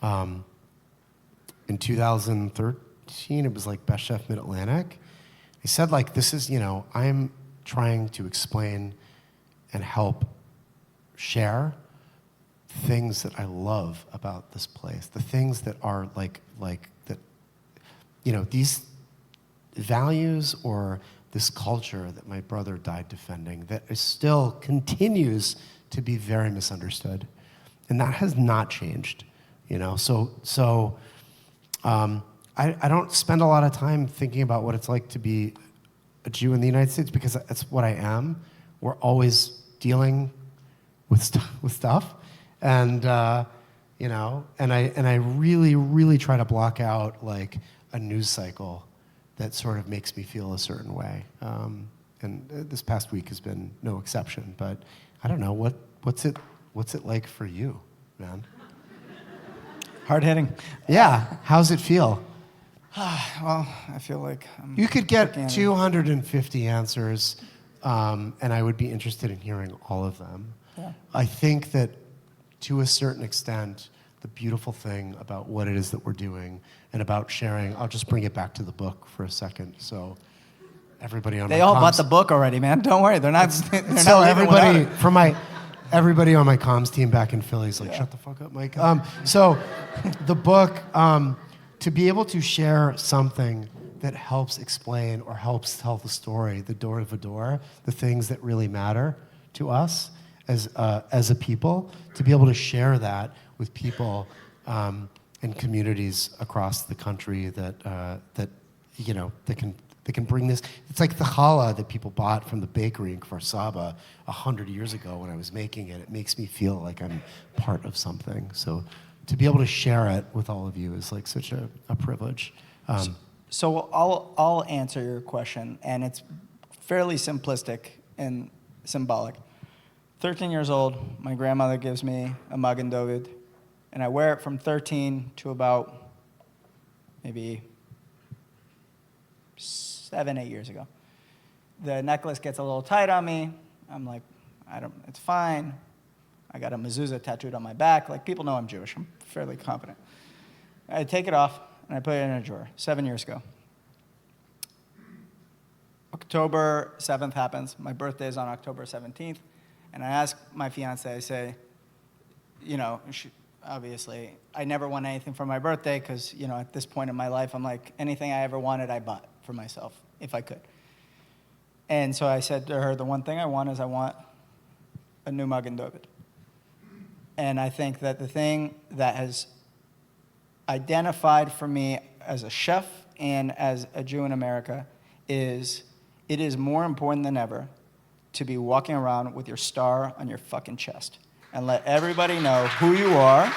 in 2013. It was like Best Chef Mid-Atlantic. I said like, this is, I'm trying to explain and help share things that I love about this place, the things that are like that, these values or this culture that my brother died defending that is still continues to be very misunderstood. And that has not changed, So I don't spend a lot of time thinking about what it's like to be a Jew in the United States because that's what I am. We're always dealing with stuff. And, and I really, really try to block out like a news cycle that sort of makes me feel a certain way. And this past week has been no exception, but I don't know, what's it like for you, man? Hard hitting. Yeah, how's it feel? Well, I feel like you could get 250 answers, and I would be interested in hearing all of them. Yeah. I think that to a certain extent, the beautiful thing about what it is that we're doing and about sharing, I'll just bring it back to the book for a second. So everybody on they all bought the book already, man. Don't worry, they're not. So everybody everybody on my comms team back in Philly is like, shut the fuck up, Mike. So the book, to be able to share something that helps explain or helps tell the story, the door of a door, the things that really matter to us as a people, to be able to share that with people in communities across the country that can bring this. It's like the challah that people bought from the bakery in Kfar Saba 100 years ago when I was making it. It makes me feel like I'm part of something. So to be able to share it with all of you is like such a privilege. So I'll answer your question, and it's fairly simplistic and symbolic. 13 years old, my grandmother gives me a Magen David, and I wear it from 13 to about maybe 7, 8 years ago. The necklace gets a little tight on me. I'm like, it's fine. I got a mezuzah tattooed on my back. Like, people know I'm Jewish. I'm fairly confident. I take it off, and I put it in a drawer 7 years ago. October 7th happens. My birthday is on October 17th. And I ask my fiance, I say, obviously, I never want anything for my birthday because, at this point in my life, I'm like, anything I ever wanted, I bought for myself, if I could. And so I said to her, the one thing I want is I want a new Magen David. And I think that the thing that has identified for me as a chef and as a Jew in America is it is more important than ever to be walking around with your star on your fucking chest and let everybody know who you are.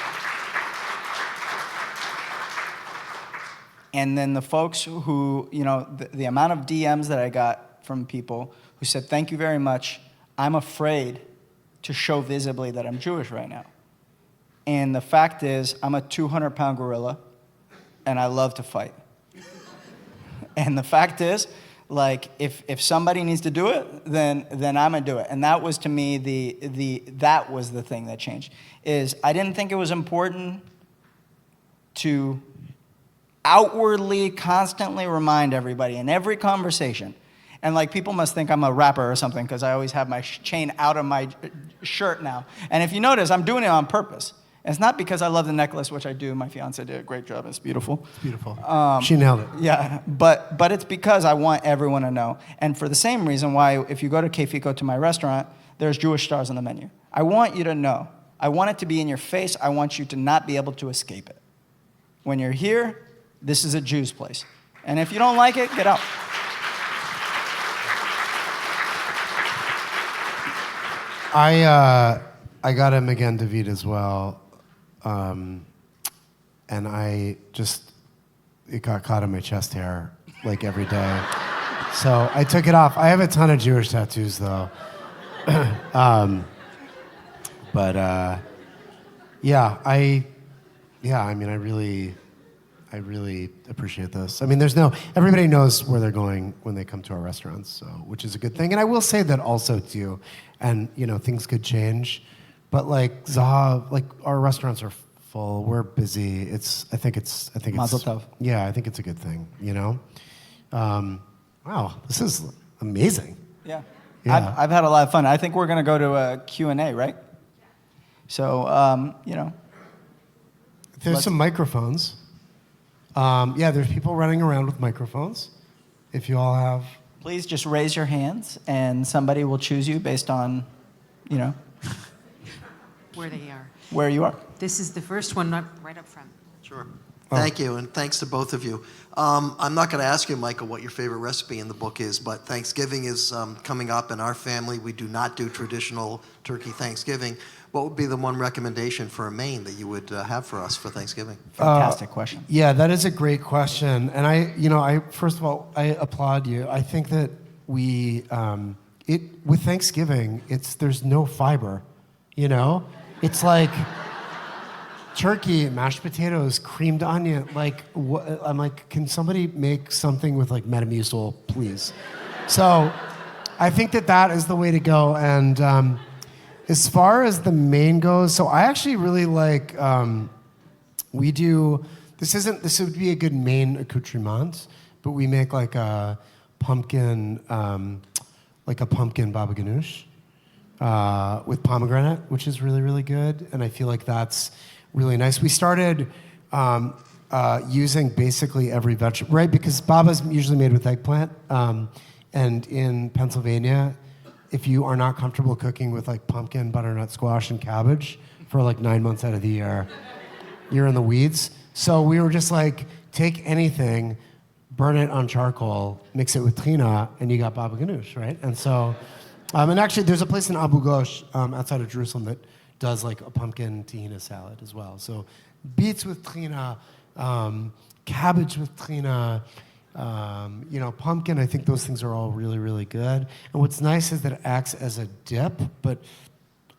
And then the folks who, the amount of DMs that I got from people who said, thank you very much, I'm afraid to show visibly that I'm Jewish right now. And the fact is, I'm a 200-pound gorilla, and I love to fight. And the fact is, like, if somebody needs to do it, then I'm gonna do it. And that was, to me, that was the thing that changed. Is I didn't think it was important to outwardly, constantly remind everybody in every conversation. And like, people must think I'm a rapper or something because I always have my chain out of my shirt now. And if you notice, I'm doing it on purpose. And it's not because I love the necklace, which I do. My fiance did a great job. It's beautiful. It's beautiful. She nailed it. Yeah, but it's because I want everyone to know. And for the same reason why, if you go to Kefico, to my restaurant, there's Jewish stars on the menu. I want you to know. I want it to be in your face. I want you to not be able to escape it. When you're here, this is a Jew's place. And if you don't like it, get out. I got a Magen David as well. And it got caught in my chest hair like every day. So I took it off. I have a ton of Jewish tattoos though. I really appreciate this. I mean, everybody knows where they're going when they come to our restaurants, so, which is a good thing. And I will say that also too, and things could change, but like Zahav, like our restaurants are full, we're busy. I think it's Mazel tov. Yeah, I think it's a good thing, Wow, this is amazing. Yeah. Yeah. I've had a lot of fun. I think we're going to go to a Q&A, right? So, There's some microphones. There's people running around with microphones. If you all have... Please just raise your hands, and somebody will choose you based on, where they are. where you are. This is the first one, right up front. Sure. Thank you, and thanks to both of you. I'm not going to ask you, Michael, what your favorite recipe in the book is, but Thanksgiving is coming up. In our family, we do not do traditional turkey Thanksgiving. What would be the one recommendation for a main that you would have for us for Thanksgiving? Fantastic question. Yeah, that is a great question. And I first of all, I applaud you. I think that with Thanksgiving, there's no fiber, It's like turkey, mashed potatoes, creamed onion. I'm like, can somebody make something with like Metamucil, please? So I think that is the way to go. And as far as the main goes, so I actually really like, this would be a good main accoutrement, but we make like a pumpkin baba ganoush with pomegranate, which is really, really good. And I feel like that's really nice. We started using basically every vegetable, right? Because baba's usually made with eggplant. And in Pennsylvania, if you are not comfortable cooking with like pumpkin, butternut squash, and cabbage for like 9 months out of the year, you're in the weeds. So we were just like, take anything, burn it on charcoal, mix it with trina, and you got baba ganoush, right? And so, and actually there's a place in Abu Ghosh outside of Jerusalem that does like a pumpkin tahina salad as well. So beets with trina, cabbage with trina, pumpkin, I think those things are all really, really good. And what's nice is that it acts as a dip, but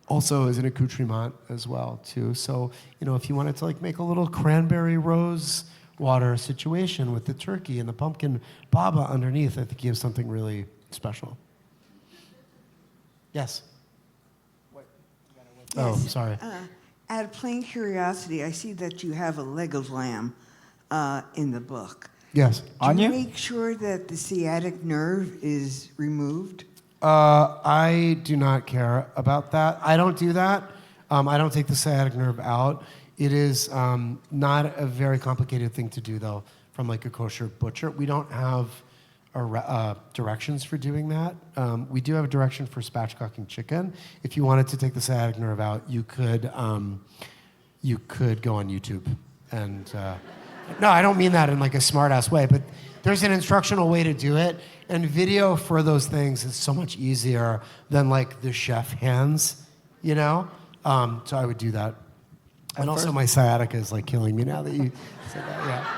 also as an accoutrement as well, too. So, if you wanted to like make a little cranberry rose water situation with the turkey and the pumpkin baba underneath, I think you have something really special. Yes? Oh, sorry. Out of plain curiosity, I see that you have a leg of lamb in the book. Yes. On Do you you? make sure that the sciatic nerve is removed? I do not care about that. I don't do that. I don't take the sciatic nerve out. It is not a very complicated thing to do, though, from like a kosher butcher. We don't have directions for doing that. We do have a direction for spatchcocking chicken. If you wanted to take the sciatic nerve out, you could go on YouTube. And no, I don't mean that in like a smart-ass way, but there's an instructional way to do it. And video for those things is so much easier than like the chef hands, you know? So I would do that. And also my sciatica is like killing me now that you said that, yeah.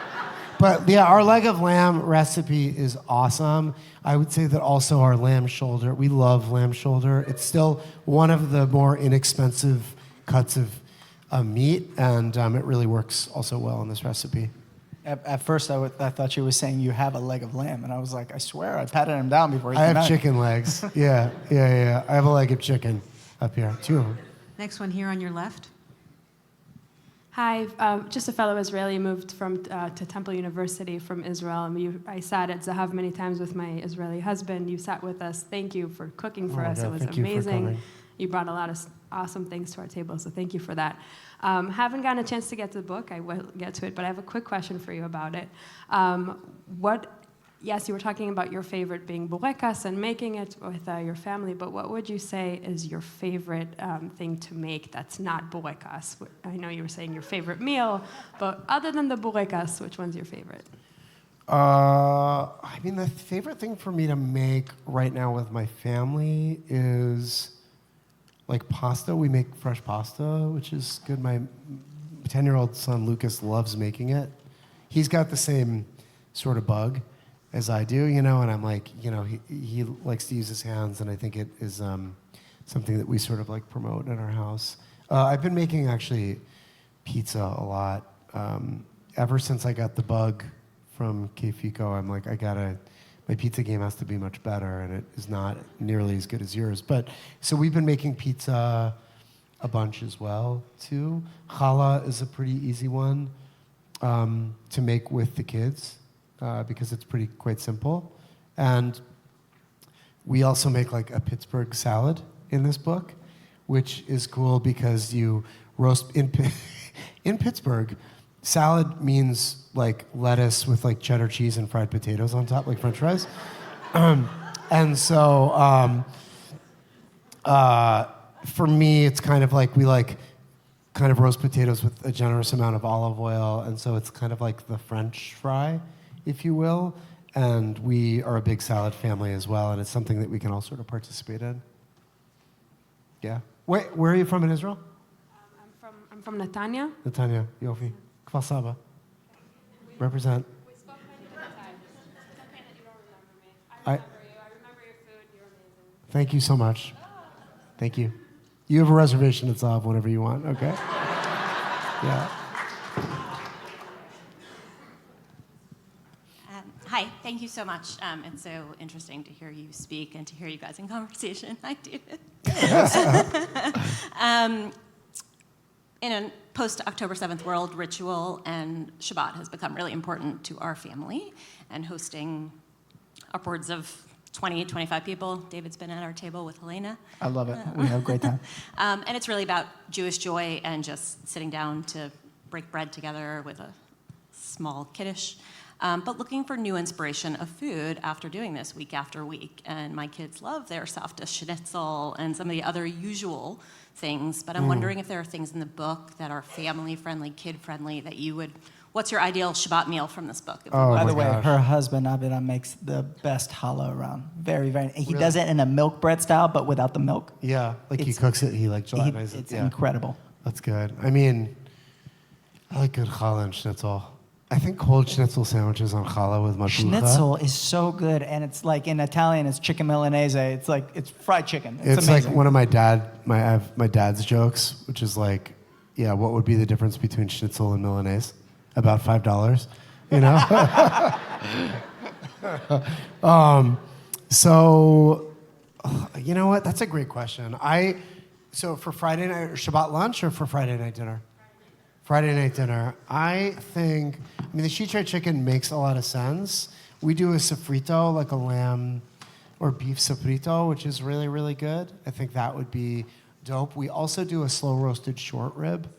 But yeah, our leg of lamb recipe is awesome. I would say that also our lamb shoulder, we love lamb shoulder. It's still one of the more inexpensive cuts of meat, and it really works also well in this recipe. At first, I thought she was saying you have a leg of lamb, and I was like, I swear, I patted him down before he I came have out. chicken legs. Yeah. I have a leg of chicken up here, 2 of them. Next one here on your left. Hi, just a fellow Israeli, moved to Temple University from Israel. I sat at Zahav many times with my Israeli husband. You sat with us. Thank you for cooking for us. God, It was thank you for amazing. coming. You brought a lot of awesome things to our table, so thank you for that. Haven't gotten a chance to get to the book. I will get to it, but I have a quick question for you about it. Yes, you were talking about your favorite being burekas and making it with your family, but what would you say is your favorite thing to make that's not burekas? I know you were saying your favorite meal, but other than the burekas, which one's your favorite? I mean, the favorite thing for me to make right now with my family is like pasta. We make fresh pasta, which is good. My 10-year-old son, Lucas, loves making it. He's got the same sort of bug as I do, you know, and I'm like, you know, he likes to use his hands, and I think it is something that we sort of like promote in our house. I've been making actually pizza a lot. Ever since I got the bug from K-Fico, I'm like, my pizza game has to be much better, and it is not nearly as good as yours. But, so we've been making pizza a bunch as well, too. Challah is a pretty easy one to make with the kids. Because it's quite simple. And we also make like a Pittsburgh salad in this book, which is cool because you roast, in Pittsburgh, salad means like lettuce with like cheddar cheese and fried potatoes on top, like French fries. And so for me, it's kind of like we like kind of roast potatoes with a generous amount of olive oil. And so it's kind of like the French fry, if you will, and we are a big salad family as well, and it's something that we can all sort of participate in. Yeah. Where are you from in Israel? I'm from Netanya. Netanya, Yofi. Kfar Saba. Represent. We spoke many different times. It's okay that you don't remember me. I remember you. I remember your food. You're amazing. Thank you so much. Thank you. You have a reservation at Zahav whenever you want, okay? Yeah. Hi, thank you so much. It's so interesting to hear you speak and to hear you guys in conversation. Hi, David. In a post-October 7th world, ritual and Shabbat has become really important to our family, and hosting upwards of 20, 25 people. David's been at our table with Helena. I love it. We have a great time. And it's really about Jewish joy and just sitting down to break bread together with a small kiddush. But looking for new inspiration of food after doing this week after week. And my kids love their safta schnitzel and some of the other usual things. But I'm wondering if there are things in the book that are family-friendly, kid-friendly, that you would... What's your ideal Shabbat meal from this book? By the my way, gosh. her husband, Abida, makes the best challah around. Very, very... He does it in a milk bread style, but without the milk. Yeah, like he It's- cooks it, he like gelatinizes it. It's Yeah. incredible. That's good. I mean, I like good challah and schnitzel. I think cold schnitzel sandwiches on challah with matbucha. Schnitzel is so good, and it's like in Italian, it's chicken milanese. It's like it's fried chicken. It's amazing. like one of my dad's jokes, which is like, yeah, what would be the difference between schnitzel and milanese? About $5, you know? So, you know what? That's a great question. So for Friday night, Shabbat lunch or for Friday night dinner? Friday night dinner. I mean, the sheet-fried chicken makes a lot of sense. We do a sofrito, like a lamb or beef sofrito, which is really, really good. I think that would be dope. We also do a slow-roasted short rib,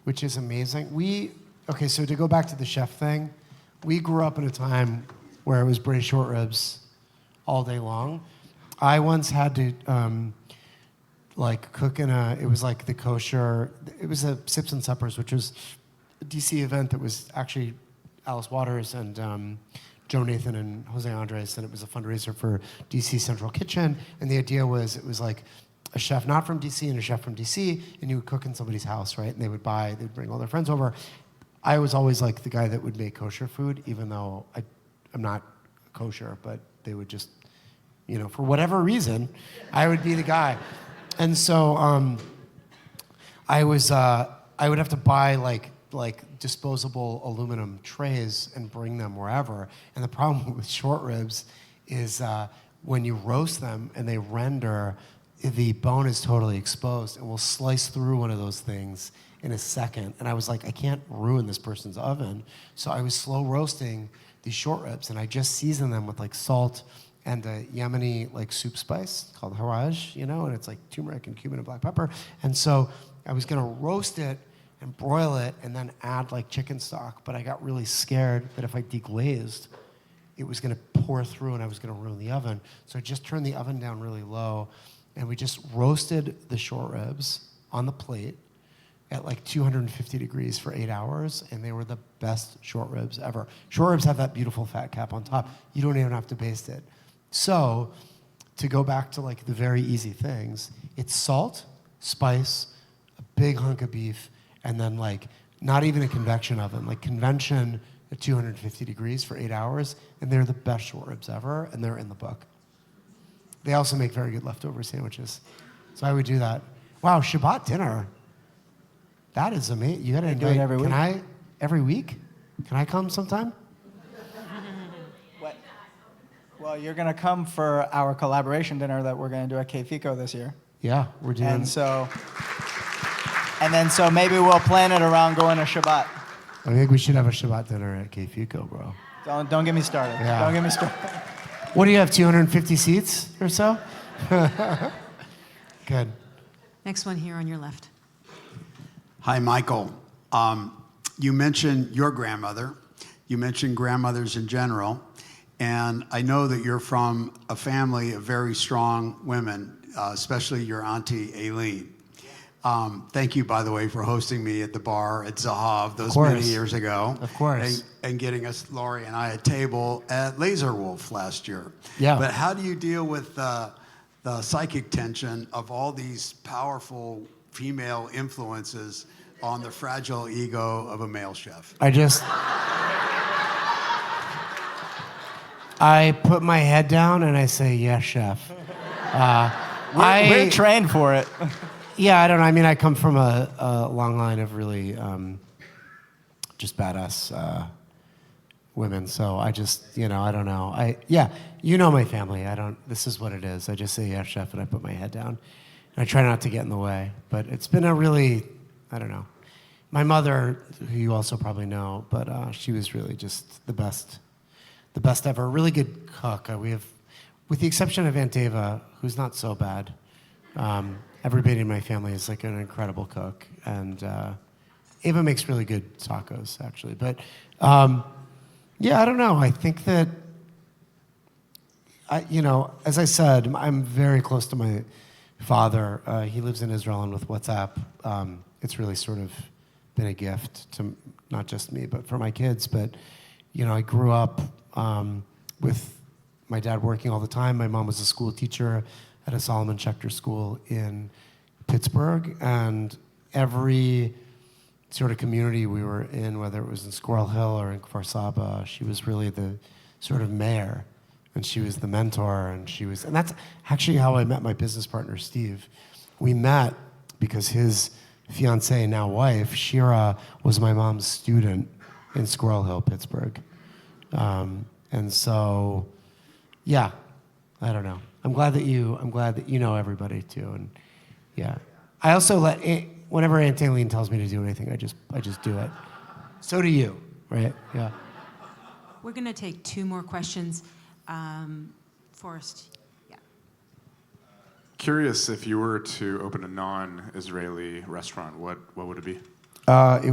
which is amazing. Okay, so to go back to the chef thing, we grew up in a time where it was braised short ribs all day long. I once had to cook it was like the kosher, it was a Sips and Suppers, which was a DC event that was actually Alice Waters and Joe Nathan and Jose Andres, and it was a fundraiser for DC Central Kitchen. And the idea was, it was like a chef not from DC and a chef from DC, and you would cook in somebody's house, right? And they'd bring all their friends over. I was always like the guy that would make kosher food, even though I'm not kosher, but they would just, for whatever reason, I would be the guy. And so I would have to buy like disposable aluminum trays and bring them wherever. And the problem with short ribs is when you roast them and they render, the bone is totally exposed and will slice through one of those things in a second. And I was like, I can't ruin this person's oven. So I was slow roasting these short ribs, and I just seasoned them with like salt and a Yemeni like soup spice called haraj, and it's like turmeric and cumin and black pepper. And so I was gonna roast it and broil it and then add like chicken stock, but I got really scared that if I deglazed, it was gonna pour through and I was gonna ruin the oven. So I just turned the oven down really low, and we just roasted the short ribs on the plate at like 250 degrees for 8 hours, and they were the best short ribs ever. Short ribs have that beautiful fat cap on top. You don't even have to baste it. So, to go back to like the very easy things, it's salt, spice, a big hunk of beef, and then like not even a convection oven, like convention at 250 degrees for 8 hours, and they're the best short ribs ever, and they're in the book. They also make very good leftover sandwiches. So I would do that. Wow, Shabbat dinner. That is amazing. You gotta do it every week. Every week? Can I come sometime? What? Well, you're gonna come for our collaboration dinner that we're gonna do at K-Fico this year. Yeah, we're doing. And then maybe we'll plan it around going to Shabbat. I think we should have a Shabbat dinner at K-Fico, bro. Don't get me started. Yeah. Don't get me started. What do you have, 250 seats or so? Good. Next one here on your left. Hi, Michael. You mentioned your grandmother. You mentioned grandmothers in general. And I know that you're from a family of very strong women, especially your auntie, Aileen. Thank you, by the way, for hosting me at the bar at Zahav those many years ago. Of course. And getting us, Laurie and I, a table at Laser Wolf last year. Yeah. But how do you deal with the psychic tension of all these powerful female influences on the fragile ego of a male chef? I put my head down and I say, yes, chef. We're trained for it. Yeah, I don't know. I mean, I come from a long line of really just badass women. So I just, I don't know. My family. This is what it is. I just say, yes, chef, and I put my head down. And I try not to get in the way. But it's been a really, I don't know. My mother, who you also probably know, but she was really just the best ever. Really good cook. We have, with the exception of Aunt Eva, who's not so bad. Everybody in my family is like an incredible cook, and Ava makes really good tacos, actually. But I don't know. I think that as I said, I'm very close to my father. He lives in Israel, and with WhatsApp, it's really sort of been a gift to not just me, but for my kids. But I grew up with my dad working all the time. My mom was a school teacher at a Solomon Schechter school in Pittsburgh, and every sort of community we were in, whether it was in Squirrel Hill or in Kfar Saba, she was really the sort of mayor, and she was the mentor, and that's actually how I met my business partner, Steve. We met because his fiancée, now wife, Shira, was my mom's student in Squirrel Hill, Pittsburgh. And so, yeah, I don't know. I'm glad that you know everybody too, and yeah. I also whenever Aunt Aileen tells me to do anything, I just do it. So do you, right? Yeah. We're going to take two more questions. Forrest, yeah. Curious, if you were to open a non-Israeli restaurant, what would it be? It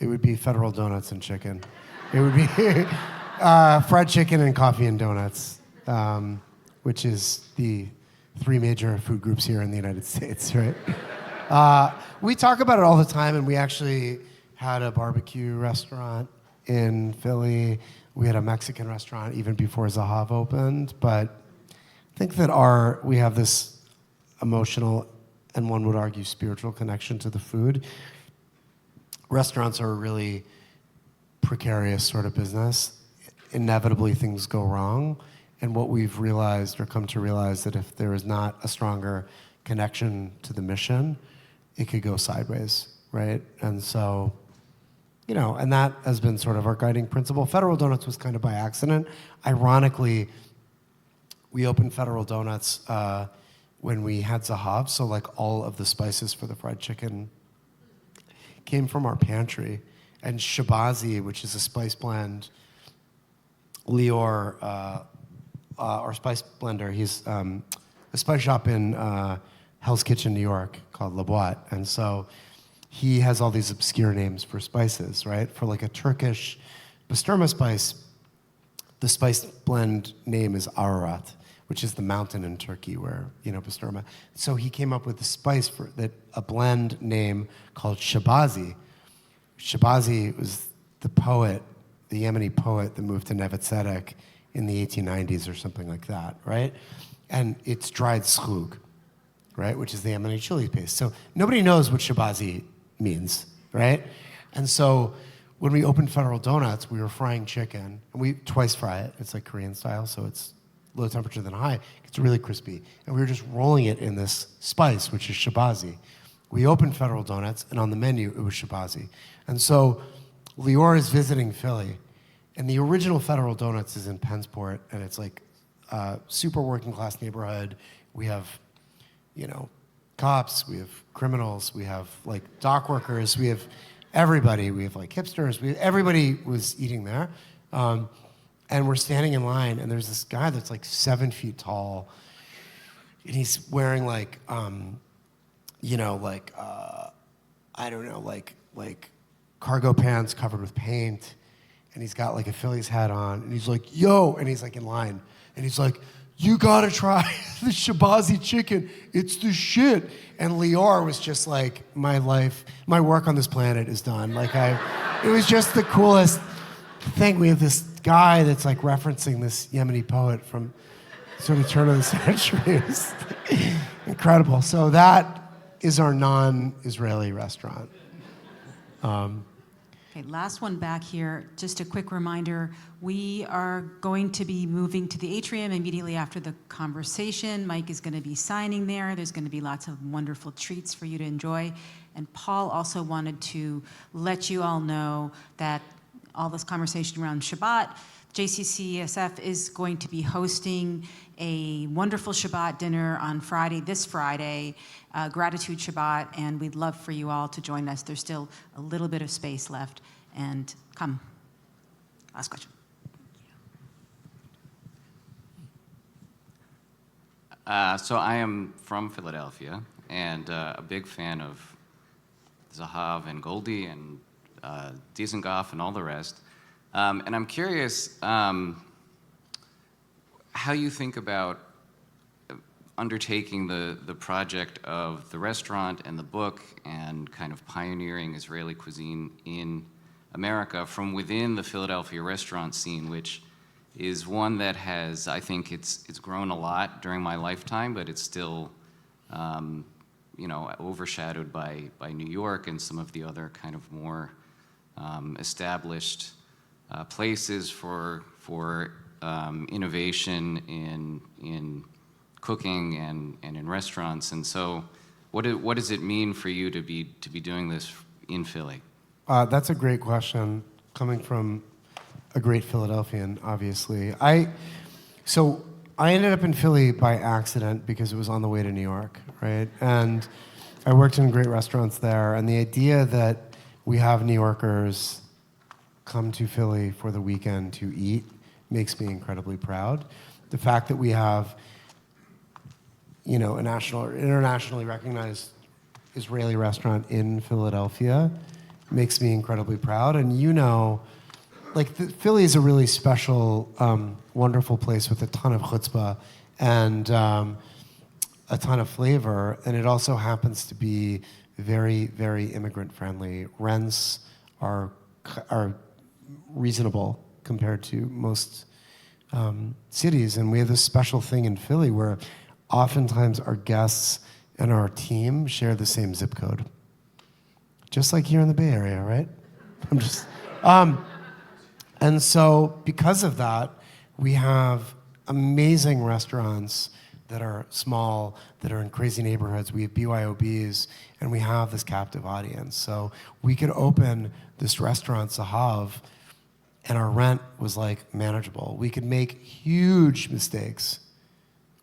would be Federal Donuts and Chicken. It would be Fried chicken and coffee and donuts, which is the 3 major food groups here in the United States, right? We talk about it all the time, and we actually had a barbecue restaurant in Philly. We had a Mexican restaurant even before Zahav opened, but I think that we have this emotional and one would argue spiritual connection to the food. Restaurants are a really precarious sort of business. Inevitably things go wrong, and what we've realized or come to realize that if there is not a stronger connection to the mission, it could go sideways, right? And so, and that has been sort of our guiding principle. Federal Donuts was kind of by accident. Ironically, we opened Federal Donuts when we had Zahav, so like all of the spices for the fried chicken came from our pantry. And Shabazi, which is a spice blend, Lior, our spice blender, he's a spice shop in Hell's Kitchen, New York, called La Boite. And so he has all these obscure names for spices, right? For like a Turkish basturma spice, the spice blend name is Ararat, which is the mountain in Turkey where, basturma. So he came up with a spice a blend name called Shabazi. Shabazi was the poet, the Yemeni poet that moved to Nevet Tzedek in the 1890s or something like that, right? And it's dried schlug, right, which is the Yemeni chili paste. So nobody knows what Shabazi means, right? And so when we opened Federal Donuts, we were frying chicken, and we twice fry it. It's like Korean style, so it's low temperature then high. It's really crispy. And we were just rolling it in this spice, which is Shabazi. We opened Federal Donuts, and on the menu, it was Shabazi. And so Lior is visiting Philly, and the original Federal Donuts is in Pennsport, and it's like a super working class neighborhood. We have, cops, we have criminals, we have like dock workers, we have everybody, we have like hipsters, everybody was eating there. And we're standing in line, and there's this guy that's like 7 feet tall, and he's wearing like, cargo pants covered with paint, and he's got like a Phillies hat on, and he's like, yo, and he's like in line, and he's like, you gotta try the Shabazi chicken, it's the shit. And Lior was just like, my work on this planet is done. It was just the coolest thing. We have this guy that's like referencing this Yemeni poet from sort of turn of the century. It was incredible. So that is our non-Israeli restaurant. Okay, last one back here. Just a quick reminder, we are going to be moving to the atrium immediately after the conversation. Mike is going to be signing there. There's going to be lots of wonderful treats for you to enjoy. And Paul also wanted to let you all know that all this conversation around Shabbat, JCCSF is going to be hosting a wonderful Shabbat dinner on this Friday, Gratitude Shabbat, and we'd love for you all to join us. There's still a little bit of space left, and come. Last question. So I am from Philadelphia, and a big fan of Zahav and Goldie and Dizengoff and all the rest. And I'm curious how you think about undertaking the project of the restaurant and the book and kind of pioneering Israeli cuisine in America from within the Philadelphia restaurant scene, which is one that has, I think it's grown a lot during my lifetime, but it's still, overshadowed by New York and some of the other kind of more established places for innovation in cooking and in restaurants. And so, what does it mean for you to be doing this in Philly? That's a great question, coming from a great Philadelphian, obviously. I ended up in Philly by accident because it was on the way to New York, right? And I worked in great restaurants there, and the idea that we have New Yorkers come to Philly for the weekend to eat makes me incredibly proud. The fact that we have, a national or internationally recognized Israeli restaurant in Philadelphia makes me incredibly proud. And Philly is a really special, wonderful place with a ton of chutzpah and a ton of flavor, and it also happens to be very, very immigrant friendly. Rents are reasonable compared to most cities, and we have this special thing in Philly where oftentimes our guests and our team share the same zip code, just like here in the Bay Area, right? And so because of that, we have amazing restaurants that are small, that are in crazy neighborhoods. We have BYOBs, and we have this captive audience. So we could open this restaurant, Zahav, and our rent was like manageable. We could make huge mistakes,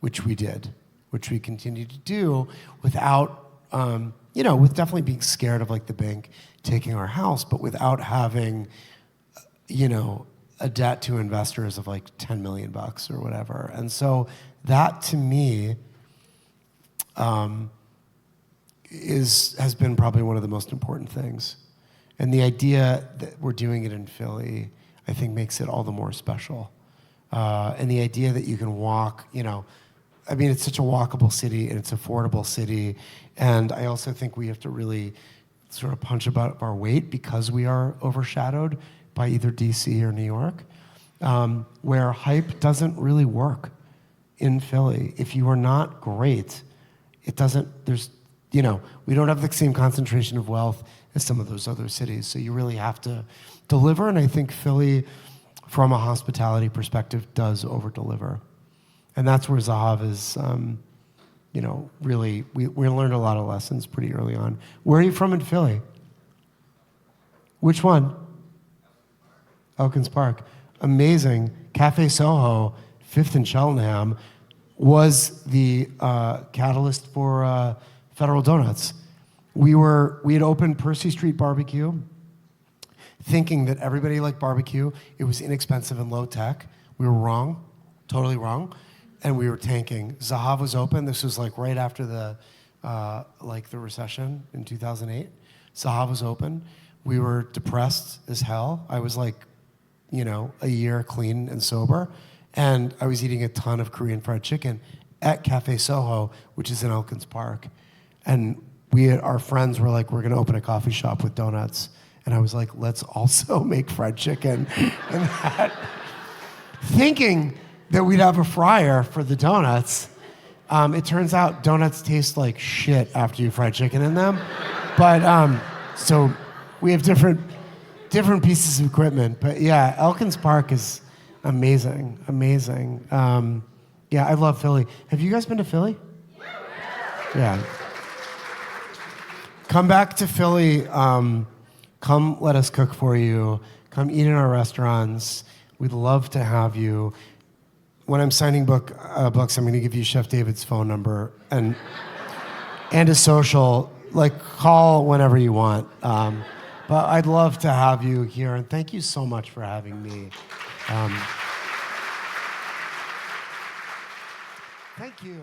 which we did, which we continue to do without, with definitely being scared of like the bank taking our house, but without having, a debt to investors of like 10 million bucks or whatever. And so that to me has been probably one of the most important things. And the idea that we're doing it in Philly, I think makes it all the more special. And the idea that you can walk, it's such a walkable city and it's an affordable city. And I also think we have to really sort of punch above our weight because we are overshadowed by either DC or New York, where hype doesn't really work in Philly. If you are not great, we don't have the same concentration of wealth as some of those other cities. So you really have to deliver. And I think Philly, from a hospitality perspective, does over-deliver. And that's where Zahav is, really, we learned a lot of lessons pretty early on. Where are you from in Philly? Which one? Elkins Park. Amazing. Cafe Soho, 5th and Cheltenham, was the catalyst for Federal Donuts. We had opened Percy Street Barbecue, thinking that everybody liked barbecue. It was inexpensive and low tech. We were wrong, totally wrong, and we were tanking. Zahav was open. This was like right after the recession in 2008. Zahav was open. We were depressed as hell. I was like, a year clean and sober, and I was eating a ton of Korean fried chicken at Cafe Soho, which is in Elkins Park. And our friends were like, we're gonna open a coffee shop with donuts. And I was like, let's also make fried chicken. And that, thinking that we'd have a fryer for the donuts, it turns out donuts taste like shit after you fry chicken in them. But, so we have different pieces of equipment. But yeah, Elkins Park is amazing. I love Philly. Have you guys been to Philly? Yeah. Come back to Philly. Come let us cook for you. Come eat in our restaurants. We'd love to have you. When I'm signing books, I'm going to give you Chef David's phone number and his social. Call whenever you want. But I'd love to have you here, and thank you so much for having me. Thank you.